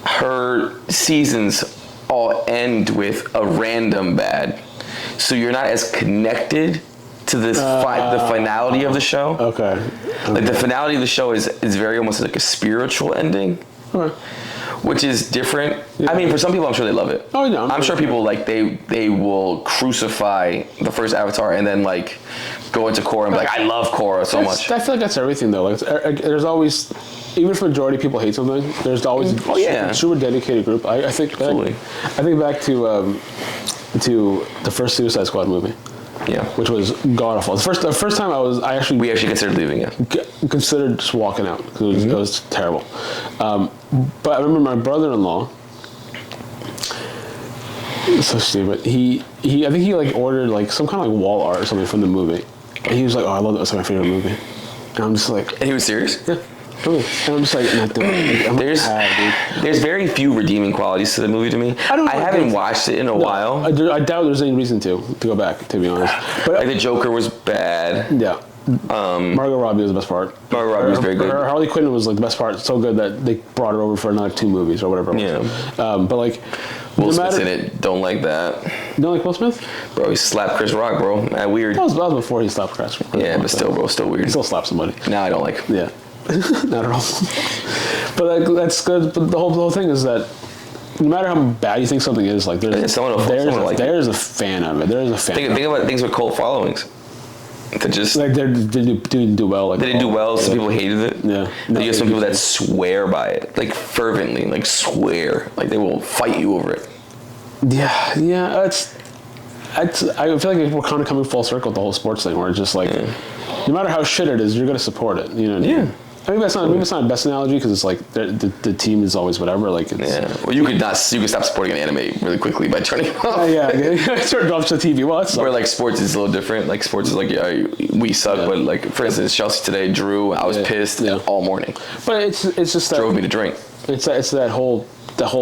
her seasons all end with a random bad. So you're not as connected to this the finality of the show.
Okay.
Like the finality of the show is very almost like a spiritual ending.
Okay.
Which is different.
Yeah.
I mean, for some people, I'm sure they love it.
Oh, no.
I'm sure people like they will crucify the first Avatar and then like go into Korra and be like, I love Korra so much.
I feel like that's everything though. Like there's always, even if the majority of people hate something, there's always a super dedicated group. I think back to the first Suicide Squad movie.
Yeah,
which was god awful. The first time we
actually considered leaving it.
Considered just walking out because it was terrible. But I remember my brother-in-law. So stupid. I think he like ordered like some kind of like wall art or something from the movie, and he was like, "Oh, I love that. That's my favorite movie." And I'm just like,
and he was serious.
Yeah. Really? And I'm just like, not doing it.
There's very few redeeming qualities to the movie to me. I haven't watched it in a while.
I doubt there's any reason to go back, to be honest. But
like the Joker was bad.
Yeah. Margot Robbie was the best part.
Margot Robbie was very good.
Harley Quinn was like the best part. So good that they brought her over for another 2 movies or whatever.
Yeah.
But like,
Will Smith's in it. Don't like that.
You don't like Will Smith?
Bro, he slapped Chris Rock, bro. That weird.
That was before he slapped Chris Rock.
Yeah, but still, bro, still weird.
He still slapped somebody.
Nah, I don't like him.
Yeah. Not at all. But that's good. But the whole thing is that no matter how bad you think something is, like there's a fan of it. There's a fan.
Think about things with cult followings. That just
like they didn't do well. Like,
they didn't do well. Some people hated it.
Yeah.
You have some people that swear by it, like fervently, like swear, like they will fight you over it.
Yeah. I feel like we're kind of coming full circle with the whole sports thing, where it's just like, no matter how shit it is, you're gonna support it. You know what I mean? Maybe it's not the best analogy because it's like the team is always whatever. Like
well, you could stop supporting an anime really quickly by turning it off.
Turn it off to the TV. Well, that's
where like sports is a little different. Like sports is like we suck, but like for instance, Chelsea today drew. I was pissed all morning.
But it's just that
drove me to drink.
It's that whole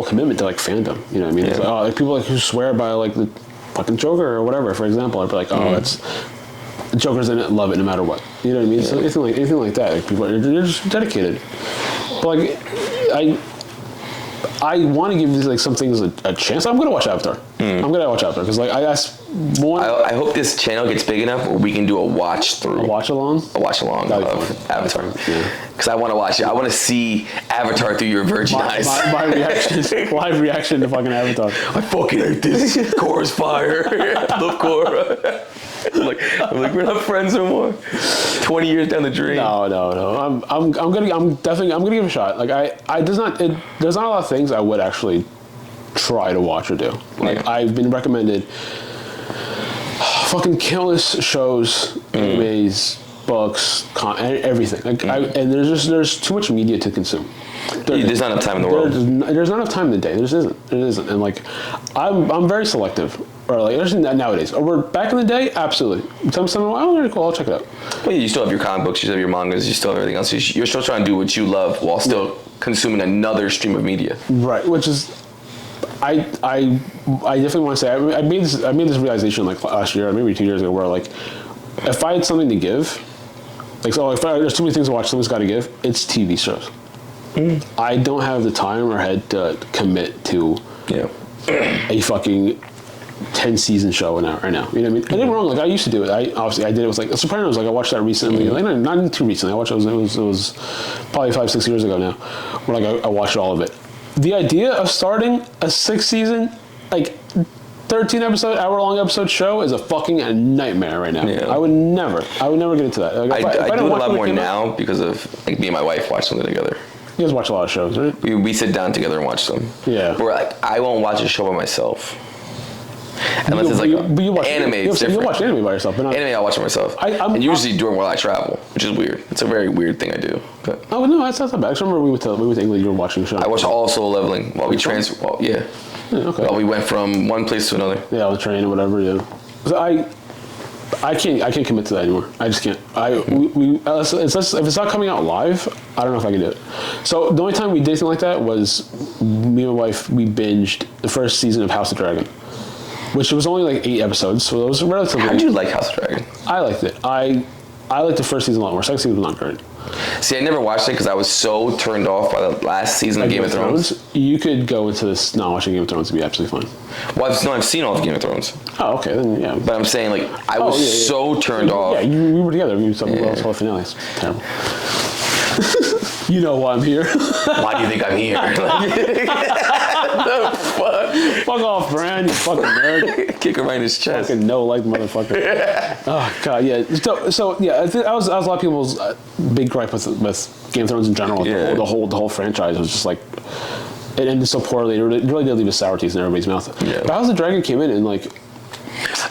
commitment to like fandom. You know what I mean? It's like, like people like who swear by like the fucking Joker or whatever. For example, I'd be like, that's. Joker's in it, love it no matter what. You know what I mean? So anything like that. Like people, you're just dedicated. But like, I want to give these like some things a chance. I'm gonna watch Avatar. I'm gonna watch Avatar because like that's one.
I hope this channel gets big enough where we can do a watch through.
A watch along
of Avatar. Because I want to watch it. I want to see Avatar through your virgin eyes.
My reaction, live reaction to fucking Avatar.
I fucking hate this. Korra's fire. I love Korra. I'm like, we're not friends no more. 20 years down the drain.
No. I'm gonna give it a shot. Like there's not a lot of things I would actually try to watch or do. Like I've been recommended fucking countless shows, animes, books, everything. Like and there's too much media to consume.
There's not enough time in the world.
There's not enough time in the day. There isn't. And like I'm very selective. Or like especially nowadays. Or back in the day, absolutely. Something oh, very cool. I'll check it out.
Well, you still have your comic books, you still have your mangas, you still have everything else. You're still trying to do what you love while still consuming another stream of media.
Right, which is, I definitely want to say I made this realization like last year, maybe 2 years ago, where like if I had something to give, like so if there's too many things to watch, something's got to give. It's TV shows. I don't have the time or head to commit to a fucking 10-season show right now. You know what I mean? I did wrong. Like I used to do it. I did it. It was like Sopranos. Like I watched that recently. Like not too recently. I watched it. It was probably 5-6 years ago now. Where like I watched all of it. The idea of starting a 6-season, like 13-episode, hour-long episode show is a fucking nightmare right now. Yeah. I would never get into that. Like,
I do it a lot more now because of like me and my wife watch something together.
You guys watch a lot of shows, right?
We sit down together and watch them.
Yeah.
But we're like, I won't watch a show by myself. Unless it's like anime, it's different.
You watch anime by yourself, but not
anime. I watch it myself, and usually during while I travel, which is weird. It's a very weird thing I do. But
oh no, that's not bad. I remember we went to England. You were watching a show.
I watched all Solo Leveling while we transfer. Well, yeah. Okay. While we went from one place to another.
Yeah, on the train or whatever. Yeah. So I can't commit to that anymore. I just can't. If it's not coming out live, I don't know if I can do it. So the only time we did anything like that was me and my wife. We binged the first season of House of Dragon. Which was only like 8 episodes, so it was relatively.
How did you like House of Dragon?
I liked it. I liked the first season a lot more. Second season was not great.
See, I never watched it because I was so turned off by the last season of Game of Thrones.
You could go into this not watching Game of Thrones and be absolutely fine.
Well, I've seen all of Game of Thrones.
Oh, okay, then yeah.
But I'm saying like I was so turned off.
Yeah, we were together. We saw the finale. It's terrible. You know why I'm here.
Why do you think I'm here? The fuck?
Fuck off, Brian, you fucking nerd.
Kick him right in his chest.
Fucking no-like motherfucker. Oh, God, yeah. So yeah, I think that was a lot of people's big gripe with Game of Thrones in general. Yeah. The whole franchise was just like, it ended so poorly. It really did leave a sour taste in everybody's mouth. Yeah. But House of the Dragon came in and like,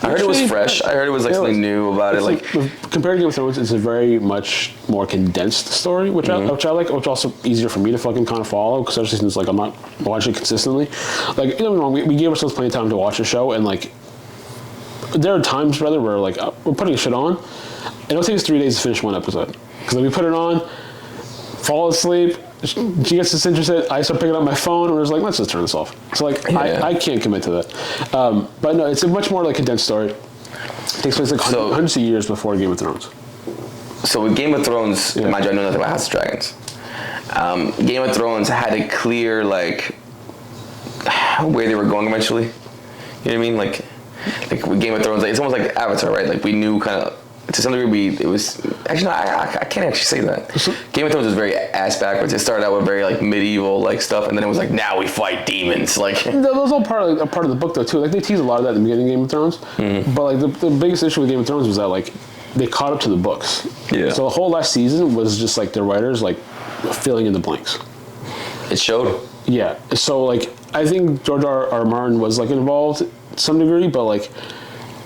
I heard it was fresh. I heard it was like something new about it. Like
compared to Game of Thrones, it's a very much more condensed story, which I like. Which also easier for me to fucking kind of follow, especially since like I'm not watching it consistently. Like don't get me wrong, we gave ourselves plenty of time to watch a show, and like there are times rather where like we're putting shit on, and it'll take us 3 days to finish one episode because then we put it on, fall asleep. She gets disinterested. I start picking up my phone, and we're just like, let's just turn this off. So like, I can't commit to that. But no, it's a much more like condensed story. It takes place like hundreds of years before Game of Thrones.
So with Game of Thrones, mind you, I know nothing about House of Dragons. Game of Thrones had a clear like where they were going eventually. You know what I mean? Like with Game of Thrones, like, it's almost like Avatar, right? Like we knew kind of. To some degree, it was actually no, I can't actually say that. Game of Thrones was very ass backwards. It started out with very like medieval like stuff, and then it was like now we fight demons. Like
that was all part of the book though too. Like they tease a lot of that at the beginning of Game of Thrones, but like the biggest issue with Game of Thrones was that like they caught up to the books. Yeah. So the whole last season was just like the writers like filling in the blanks.
It showed.
Yeah. So like I think George R. Martin was like involved to some degree, but like.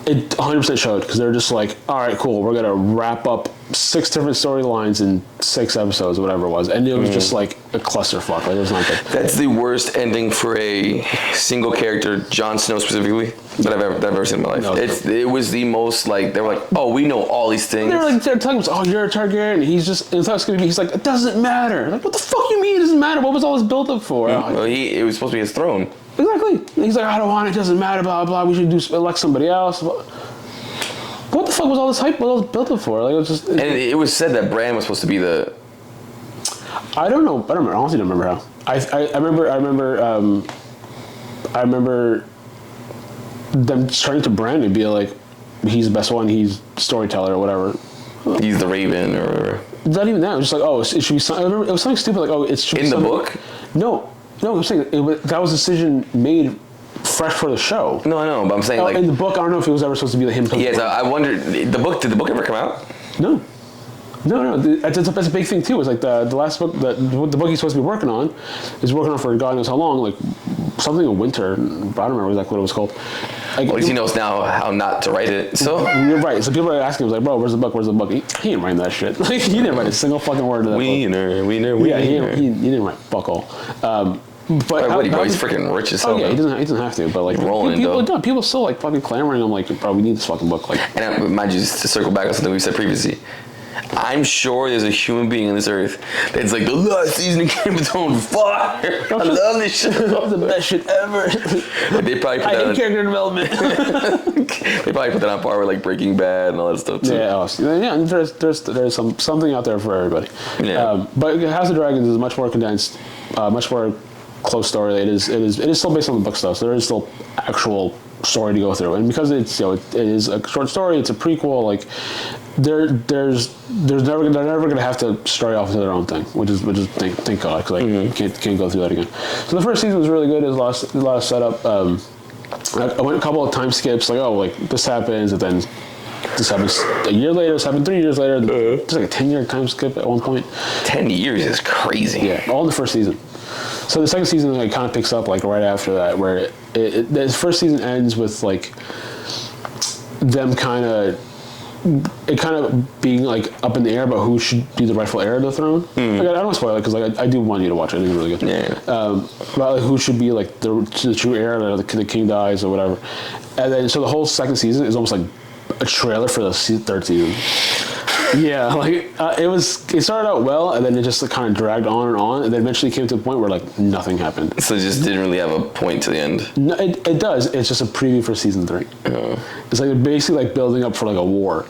It 100% showed because they're just like, all right, cool. We're gonna wrap up 6 different storylines in 6 episodes, or whatever it was, and it was just like a clusterfuck. Like it was not good.
That's the worst ending for a single character, Jon Snow specifically, that I've ever seen in my life. No, it was the most like they were like, oh, we know all these things.
They're talking about, oh, you're a Targaryen. And he's just, and it's gonna be. He's like, it doesn't matter. Like, what the fuck you mean? It doesn't matter. What was all this built up for?
Well, it was supposed to be his throne.
Exactly. He's like, I don't want it. It doesn't matter. Blah blah. We should elect somebody else. What the fuck was all this hype? What was all this built up for? Like it was just.
And it was said that Bran was supposed to be the.
I don't know. I don't remember. I honestly don't remember how. I remember them trying to brand it, be like, he's the best one, he's storyteller or whatever.
He's the Raven or...
Not even that. It was just like, oh, it should be something. I remember it was something stupid like, oh, it should be
in the
something.
book.
No, I'm saying that was a decision made fresh for the show.
No, I know, but I'm saying like
in the book, I don't know if it was ever supposed to be him.
Yes, I wondered. The book, did the book ever come out?
No. That's a big thing too. It's like the last book, the book he's supposed to be working on, is working on for God knows how long, like something in winter. I don't remember exactly what it was called. Like,
at least he knows now how not to write it. So
you're right. So people are asking him, like, bro, where's the book? Where's the book? He didn't write that shit. Like, he didn't write a single fucking word of that book. Yeah, he didn't write fuck all. But
he's freaking rich as hell.
Oh yeah, he doesn't have to. But like people still like fucking clamoring. I'm like, bro, we need this fucking book. Like,
and mind you, just to circle back on something we said previously, I'm sure there's a human being on this earth that's like, the last season of Game of Thrones, fire! I love this shit.
The best shit ever.
They probably put that on
character development.
They probably put that on par with like Breaking Bad and all that stuff too.
Yeah, and there's something out there for everybody.
Yeah.
But House of Dragons is much more condensed, much more close story. It is still based on the book stuff, so there is still actual story to go through, and because it's it is a short story, it's a prequel. Like they're never going to have to start off into their own thing, which is thank God, because I can't go through that again. So the first season was really good. It was a lot of setup. I went a couple of time skips, like, oh, like this happens, and then this happens a year later. This happened 3 years later. There's like a 10-year time skip at one point.
10 years is crazy.
Yeah, all in the first season. So the second season like kind of picks up like right after that, where the first season ends with like them kind of being like up in the air about who should be the rightful heir to the throne. Like, I don't want to spoil it because like I do want you to watch it. I think it's really good.
Yeah.
About like, who should be like the true heir, the king dies or whatever, and then so the whole second season is almost like a trailer for the third season. Yeah, like it started out well, and then it just like, kind of dragged on, and then eventually came to a point where like nothing happened.
So it just didn't really have a point to the end.
No, it does. It's just a preview for season 3. It's like basically like building up for like a war.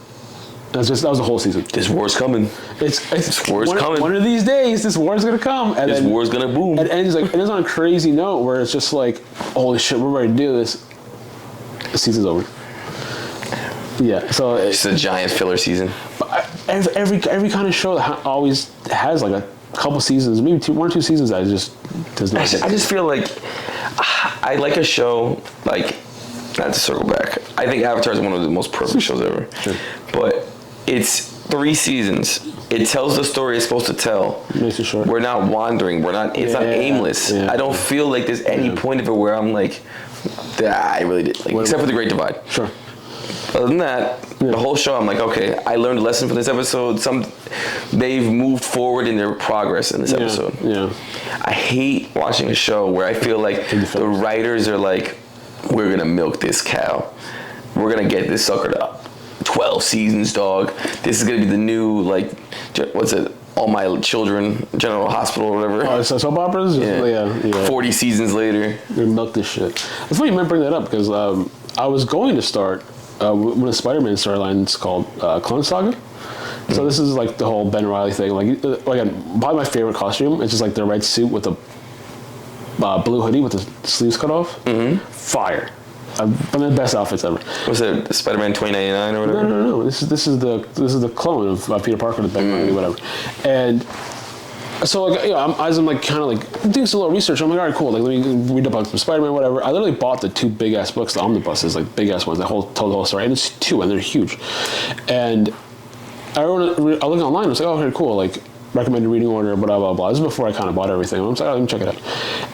That was the whole season.
This war's coming.
This
war's coming.
One of these days, this war's gonna come. And
this war's gonna boom.
It ends on a crazy note where it's just like, holy shit, we're ready to do this. The season's over. Yeah, so
it's a giant filler season.
Every kind of show always has like a couple seasons, maybe 1 or 2 seasons that just does not.
I just feel like I like a show like, not to circle back, I think Avatar is one of the most perfect shows ever. Sure. But it's 3 seasons. It tells the story it's supposed to tell.
Makes it short.
We're not wandering. It's not aimless.
Yeah.
I don't feel like there's any point of it where I'm like, I really did. Like, except for the Great Divide.
Sure.
Other than that, the whole show, I'm like, okay, I learned a lesson from this episode. They've moved forward in their progress in this episode.
Yeah.
I hate watching a show where I feel like the writers are like, we're gonna milk this cow. We're gonna get this sucker to 12 seasons, dog. This is gonna be the new, like, what's it? All My Children, General Hospital or whatever.
Oh, so soap operas?
Yeah. 40 seasons later.
They milk this shit. It's funny you might bring that up because I was going to start one of the Spider-Man storylines called Clone Saga. So this is like the whole Ben Reilly thing. Like, again, probably my favorite costume. It's just like the red suit with the blue hoodie with the sleeves cut off. Fire. One of the best outfits ever.
Was it Spider-Man 2099 or whatever?
No. This is the clone of Peter Parker, the Ben Reilly, whatever. And so like, as I'm like kind of like doing some little research, I'm like, all right, cool. Like, let me read up on some Spider-Man, whatever. I literally bought the 2 big ass books, the omnibuses, like big ass ones, that told the whole story, and it's 2, and they're huge. And I looked online. I was like, oh, okay, cool. Like, recommended reading order, blah blah blah. This is before I kind of bought everything. I was like, oh, let me check it out.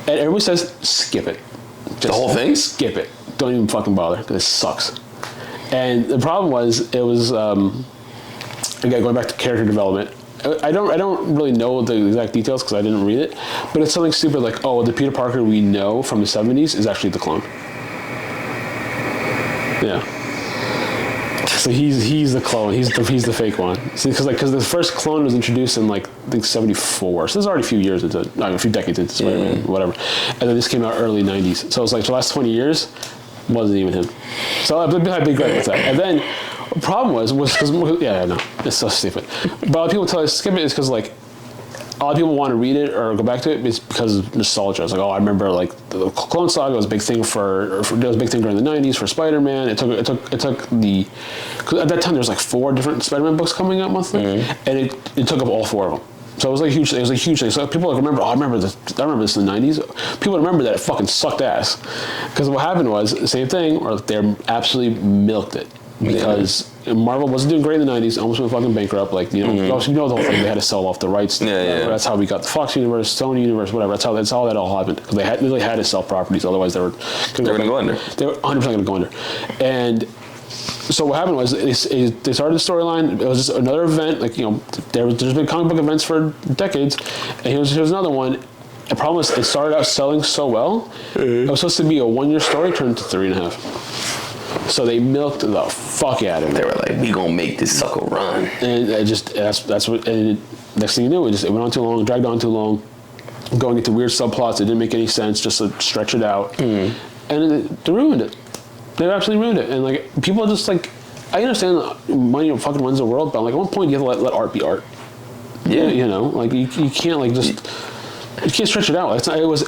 And everybody says, skip it. Just
the whole thing?
Skip it. Don't even fucking bother, because it sucks. And the problem was, it was again going back to character development. I don't really know the exact details because I didn't read it, but it's something stupid like, oh, the Peter Parker we know from the 70s is actually the clone. Yeah. So he's the clone. He's the fake one. See, because the first clone was introduced in like I think 74. So there's already a few years into, a few decades into Spider-Man, whatever. And then this came out early 90s. So it's like the last 20 years wasn't even him. So I had a big gripe with that. And then the problem was because it's so stupid. But people tell us skip it is because like a lot of people want to read it or go back to it is because of nostalgia. It's like, oh, I remember like the Clone Saga was a big thing during the '90s for Spider-Man. It took the, cause at that time there was like 4 different Spider-Man books coming out monthly, and it took up all 4 of them. So it was like huge. It was a huge thing. So people like remember. Oh, I remember this in the '90s. People remember that it fucking sucked ass, because what happened was the same thing, or they absolutely milked it. Because Marvel wasn't doing great in the '90s, almost went fucking bankrupt. Like you know the whole thing. They had to sell off the rights. That's how we got the Fox universe, Sony universe, whatever. That's how that all happened. Because they really had to sell properties, otherwise they were going to go under. They were 100% going to go under. And so what happened was they started the storyline. It was just another event. Like there's been comic book events for decades, and here's another one. The problem is it started out selling so well. It was supposed to be a 1-year story, turned to 3.5. So they milked the fuck out of it.
They were like, "We gonna make this sucker run."
And that's what. And next thing you knew, it went on too long, dragged on too long, going into weird subplots that didn't make any sense, just to stretch it out, and they ruined it. They absolutely ruined it. And like people are just like, I understand that money fucking runs the world, but like at one point you have to let art be art. Yeah, like you can't like just. You can't stretch it out. It was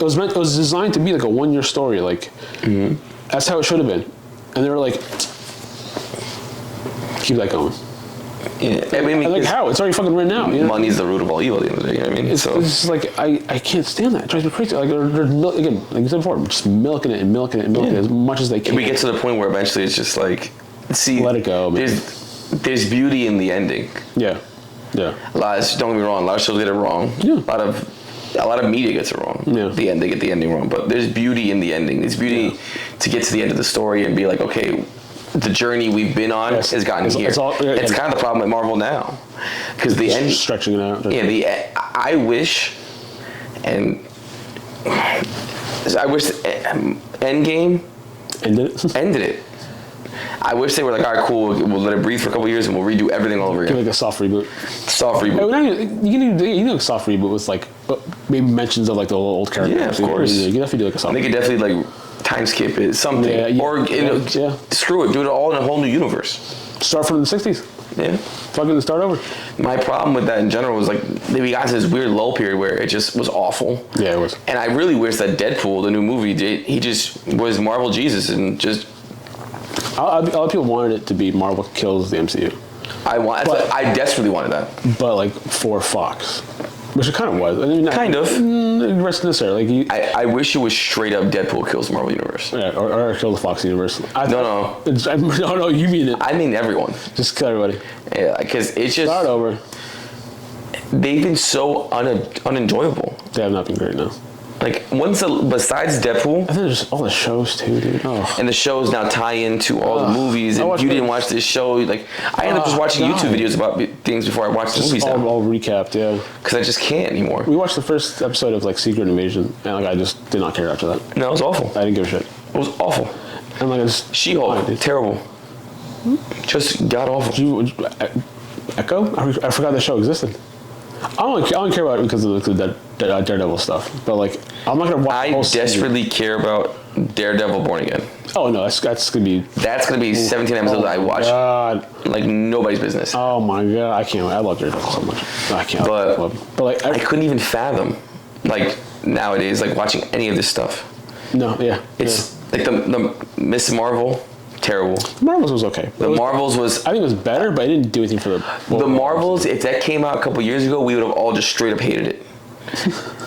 designed to be like a 1-year story. Like that's how it should have been. And they were like, keep that going.
Yeah, I mean,
like how? It's already fucking written out.
Money's the root of all evil at the end of the day. You know what I mean?
It's just like, I can't stand that. It drives me crazy. Like, they're again, like you said before, just milking it as much as they can.
And we get to the point where eventually it's just like,
let it go.
There's beauty in the ending.
Yeah.
Don't get me wrong, a lot of shows get it wrong.
Yeah.
A lot of media gets it wrong. Yeah. They get the ending wrong. But there's beauty in the ending. There's beauty to get to the end of the story and be like, okay, the journey we've been on has gotten here. It's kind of the problem with Marvel now, because the end
stretching it out.
I wish Endgame ended it. I wish they were like, all right, cool, we'll let it breathe for a couple of years and we'll redo everything all over again.
Like a soft reboot.
You
can do a soft reboot with like maybe mentions of like the old characters.
Yeah, of course.
You can definitely do like a soft.
They could definitely like time skip it, something, or screw it, do it all in a whole new universe.
Start from the '60s.
Yeah.
Fucking start over.
My problem with that in general was like we got to this weird lull period where it just was awful.
Yeah, it was.
And I really wish that Deadpool, the new movie, he just was Marvel Jesus and just.
A lot of people wanted it to be Marvel kills the MCU.
I desperately wanted that.
But like for Fox, which it kind of was. I mean,
kind of.
Rest necessarily. Like
I wish it was straight up Deadpool kills the Marvel universe.
Yeah, or kill the Fox universe.
No.
No, you mean it.
I mean everyone.
Just kill everybody.
Yeah, because it's just
start over.
They've been so unenjoyable.
They have not been great now.
Like besides Deadpool,
I think there's all the shows too, dude. Oh.
And the shows now tie into all the movies. And if you didn't watch this show, like I ended up just watching YouTube videos about things before I watched the movies.
All recapped, yeah.
Because I just can't anymore.
We watched the first episode of like Secret Invasion, and like I just did not care after that.
No, it was awful.
I didn't give a shit.
It was awful.
And like it's
She-Hulk, terrible. Just god awful.
Echo? I forgot the show existed. I don't care about it because of the Daredevil stuff, but like I'm not gonna watch.
I desperately care about Daredevil Born Again.
Oh no, that's gonna be
17 episodes I watch. God. Like nobody's business.
Oh my god, I can't. I love Daredevil so much. I can't.
But like I couldn't even fathom like nowadays like watching any of this stuff.
No, yeah,
it's like the Miss Marvel. Terrible.
The Marvels was okay.
The Marvels was...
I think it was better, but it didn't do anything for the...
The Marvels, if that came out a couple years ago, we would have all just straight up hated it.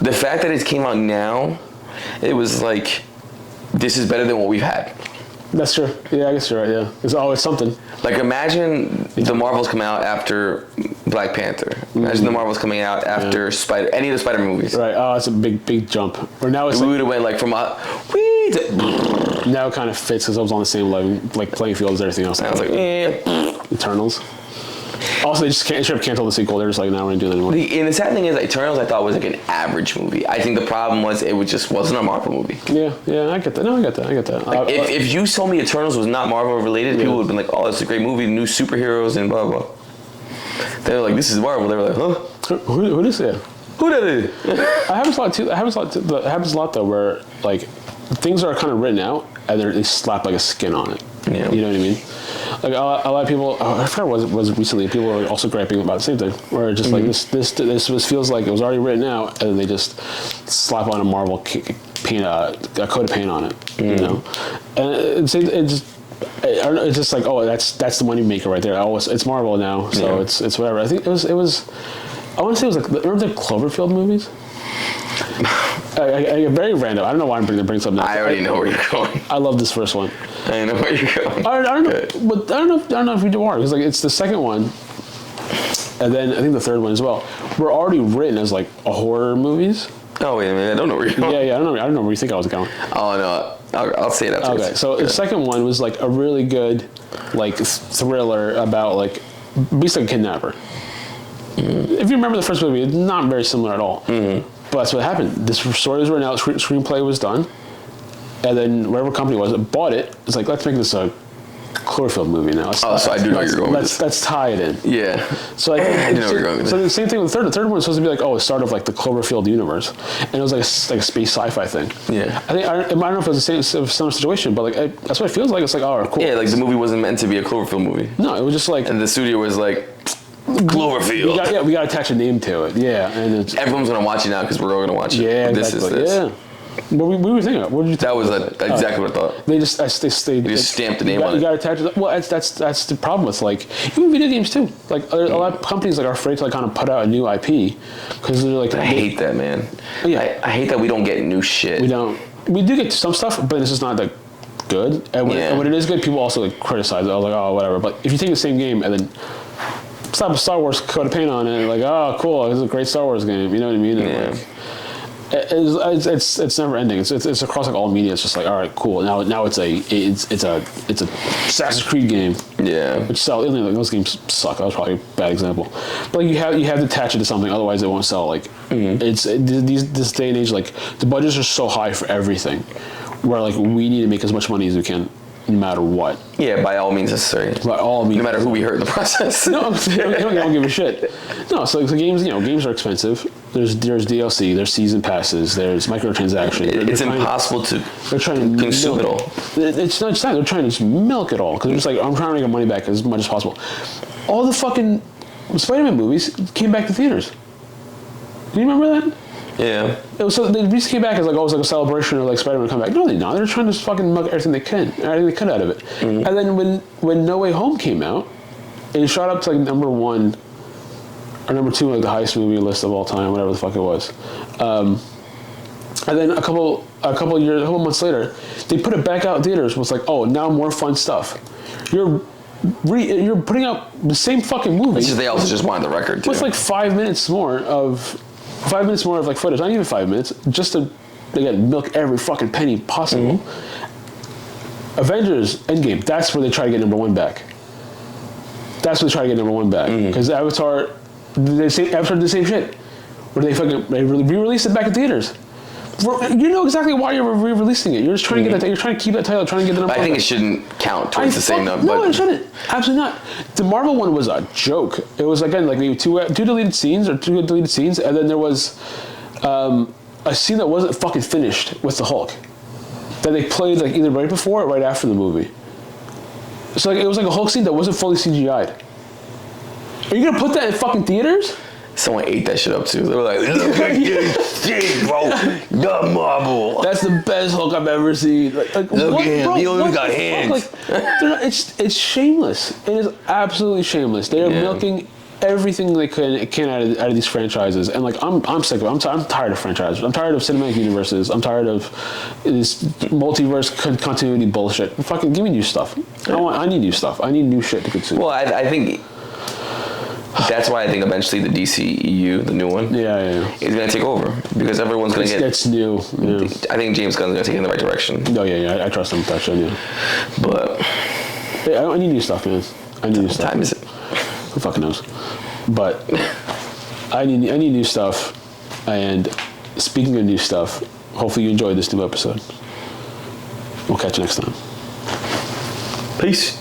The fact that it came out now, it was like, this is better than what we've had.
That's true. Yeah, I guess you're right, yeah. It's always something.
Like, imagine the Marvels come out after Black Panther. Imagine the Marvels coming out after any of the Spider-Man movies.
Right. Oh, that's a big jump. Or now it's
we would have went like from
now it kind of fits because it was on the same level, like playing field as everything else.
I was like,
Eternals. Also, they just canceled the sequel. They're just like, no, we're not doing that anymore.
And the sad thing is, Eternals, I thought was like an average movie. I think the problem was it just wasn't a Marvel movie.
Yeah, I get that. No, I get that.
Like, if you told me Eternals was not Marvel related, people would have been like, oh, it's a great movie, new superheroes and blah blah. They were like, this is Marvel. They were like, huh?
Who is it?
Who did it?
It happens a lot though, where like things are kind of written out and they slap like a skin on it.
Yeah.
You know what I mean? like a lot of people. I forgot what it was recently. People were also griping about the same thing, where just like this feels like it was already written out, and then they just slap on a Marvel paint, a coat of paint on it, you know, and I don't know, it's just like, oh, that's the money maker right there. Oh, it's Marvel now, so it's whatever. I think it was. I want to say it was like, remember the Cloverfield movies? I very random. I don't know why I'm bringing something up.
I already know where you're going.
I love this first one.
I know where you're going.
I don't know, but I don't know if we do more, because like it's the second one, and then I think the third one as well. Were already written as like a horror movies.
Oh wait a minute, I don't know where you're going.
Yeah, I don't know where you think I was going.
Oh no. I'll say that.
Okay, so the second one was like a really good, like thriller about like basically a kidnapper. If you remember the first movie, it's not very similar at all. But that's what happened. This story was written out, screenplay was done, and then whatever company was it bought it. It's like, let's make this a Cloverfield movie now. So I do know where you're going. Let's tie it in.
Yeah.
So I
know where you're going with
so the same thing with the third. The third one was supposed to be like, oh, it's start of like the Cloverfield universe, and it was like a space sci-fi thing.
Yeah.
I don't know if it was the same situation, but like that's what it feels like. It's like, oh, cool.
Yeah, like the movie wasn't meant to be a Cloverfield movie.
No, it was just like,
and the studio was like, Cloverfield.
We got to attach a name to it. Yeah, and
everyone's gonna watch it now because we're all gonna watch it.
Yeah,
this
exactly.
is this.
Yeah. What were you thinking of? What did you think?
That was exactly what I thought.
They just they
stamped the name on it.
You got to attach it. Well, that's the problem with like even video games too. Like a lot of companies like are afraid to like kind of put out a new IP because they're like.
I hate that, man.
Yeah.
I hate that we don't get new shit.
We don't. We do get some stuff, but it's just not that good. And when it is good, people also like criticize it. I was like, oh, whatever. But if you take the same game and then slap a Star Wars coat of paint on it, like, oh, cool, it's a great Star Wars game. You know what I mean?
Yeah.
Like, it's never ending. It's across like all media. It's just like, all right, cool. Now it's a Assassin's Creed game.
Yeah.
Which sell. Those games suck. That was probably a bad example. But like you have to attach it to something, otherwise it won't sell. Like this day and age, like the budgets are so high for everything, where like we need to make as much money as we can, no matter what.
Yeah, by all means necessary.
By all means.
No matter who we hurt in the process.
No, they don't give a shit. No, so games, games are expensive. There's DLC, there's season passes, there's microtransactions.
It's impossible to consume it all.
It's not just that, they're trying to just milk it all. Because they're just like, I'm trying to make my money back as much as possible. All the fucking Spider-Man movies came back to theaters. Do you remember that?
Yeah.
So they recently came back as like, oh, it was like a celebration of like Spider-Man coming back. No, they're not. They're trying to just fucking milk everything they could out of it. And then when No Way Home came out, it shot up to like number 1 or number 2 on like the highest movie list of all time, whatever the fuck it was. And then a couple months later, they put it back out in theaters. It was like, oh, now more fun stuff. You're putting out the same fucking movie.
They also just wanted the record too.
With like 5 minutes more of like footage, not even 5 minutes, just to again milk every fucking penny possible. Avengers Endgame, that's where they try to get number 1 back. Because Avatar did the same shit, where they re-released it back in theaters. You know exactly why you're re-releasing it. You're just trying to get that. You're trying to keep that title, trying to get the number.
I think it shouldn't count towards the same number.
No, it shouldn't. Absolutely not. The Marvel one was a joke. It was again like maybe two deleted scenes, and then there was a scene that wasn't fucking finished with the Hulk that they played like either right before or right after the movie. So like it was like a Hulk scene that wasn't fully CGI'd. Are you gonna put that in fucking theaters?
Someone ate that shit up too. They were like, "Look at this shit, bro! The Marvel.
That's the best Hulk I've ever seen." Like
look at him. He only got hands.
Like, it's shameless. It is absolutely shameless. They are milking everything they can out of these franchises, and like I'm sick of it. I'm tired of franchises. I'm tired of cinematic universes. I'm tired of this multiverse continuity bullshit. Fucking give me new stuff. I need new stuff. I need new shit to consume.
Well, I think that's why I think eventually the DCEU, the new one, is going to take over because everyone's going to get.
That's new. Yeah.
I think James Gunn's going to take it in the right direction.
No, I trust him with that shit. Yeah.
But
I need new stuff, man. I need new stuff.
What time is it?
Who fucking knows? But I need new stuff. And speaking of new stuff, hopefully you enjoyed this new episode. We'll catch you next time.
Peace.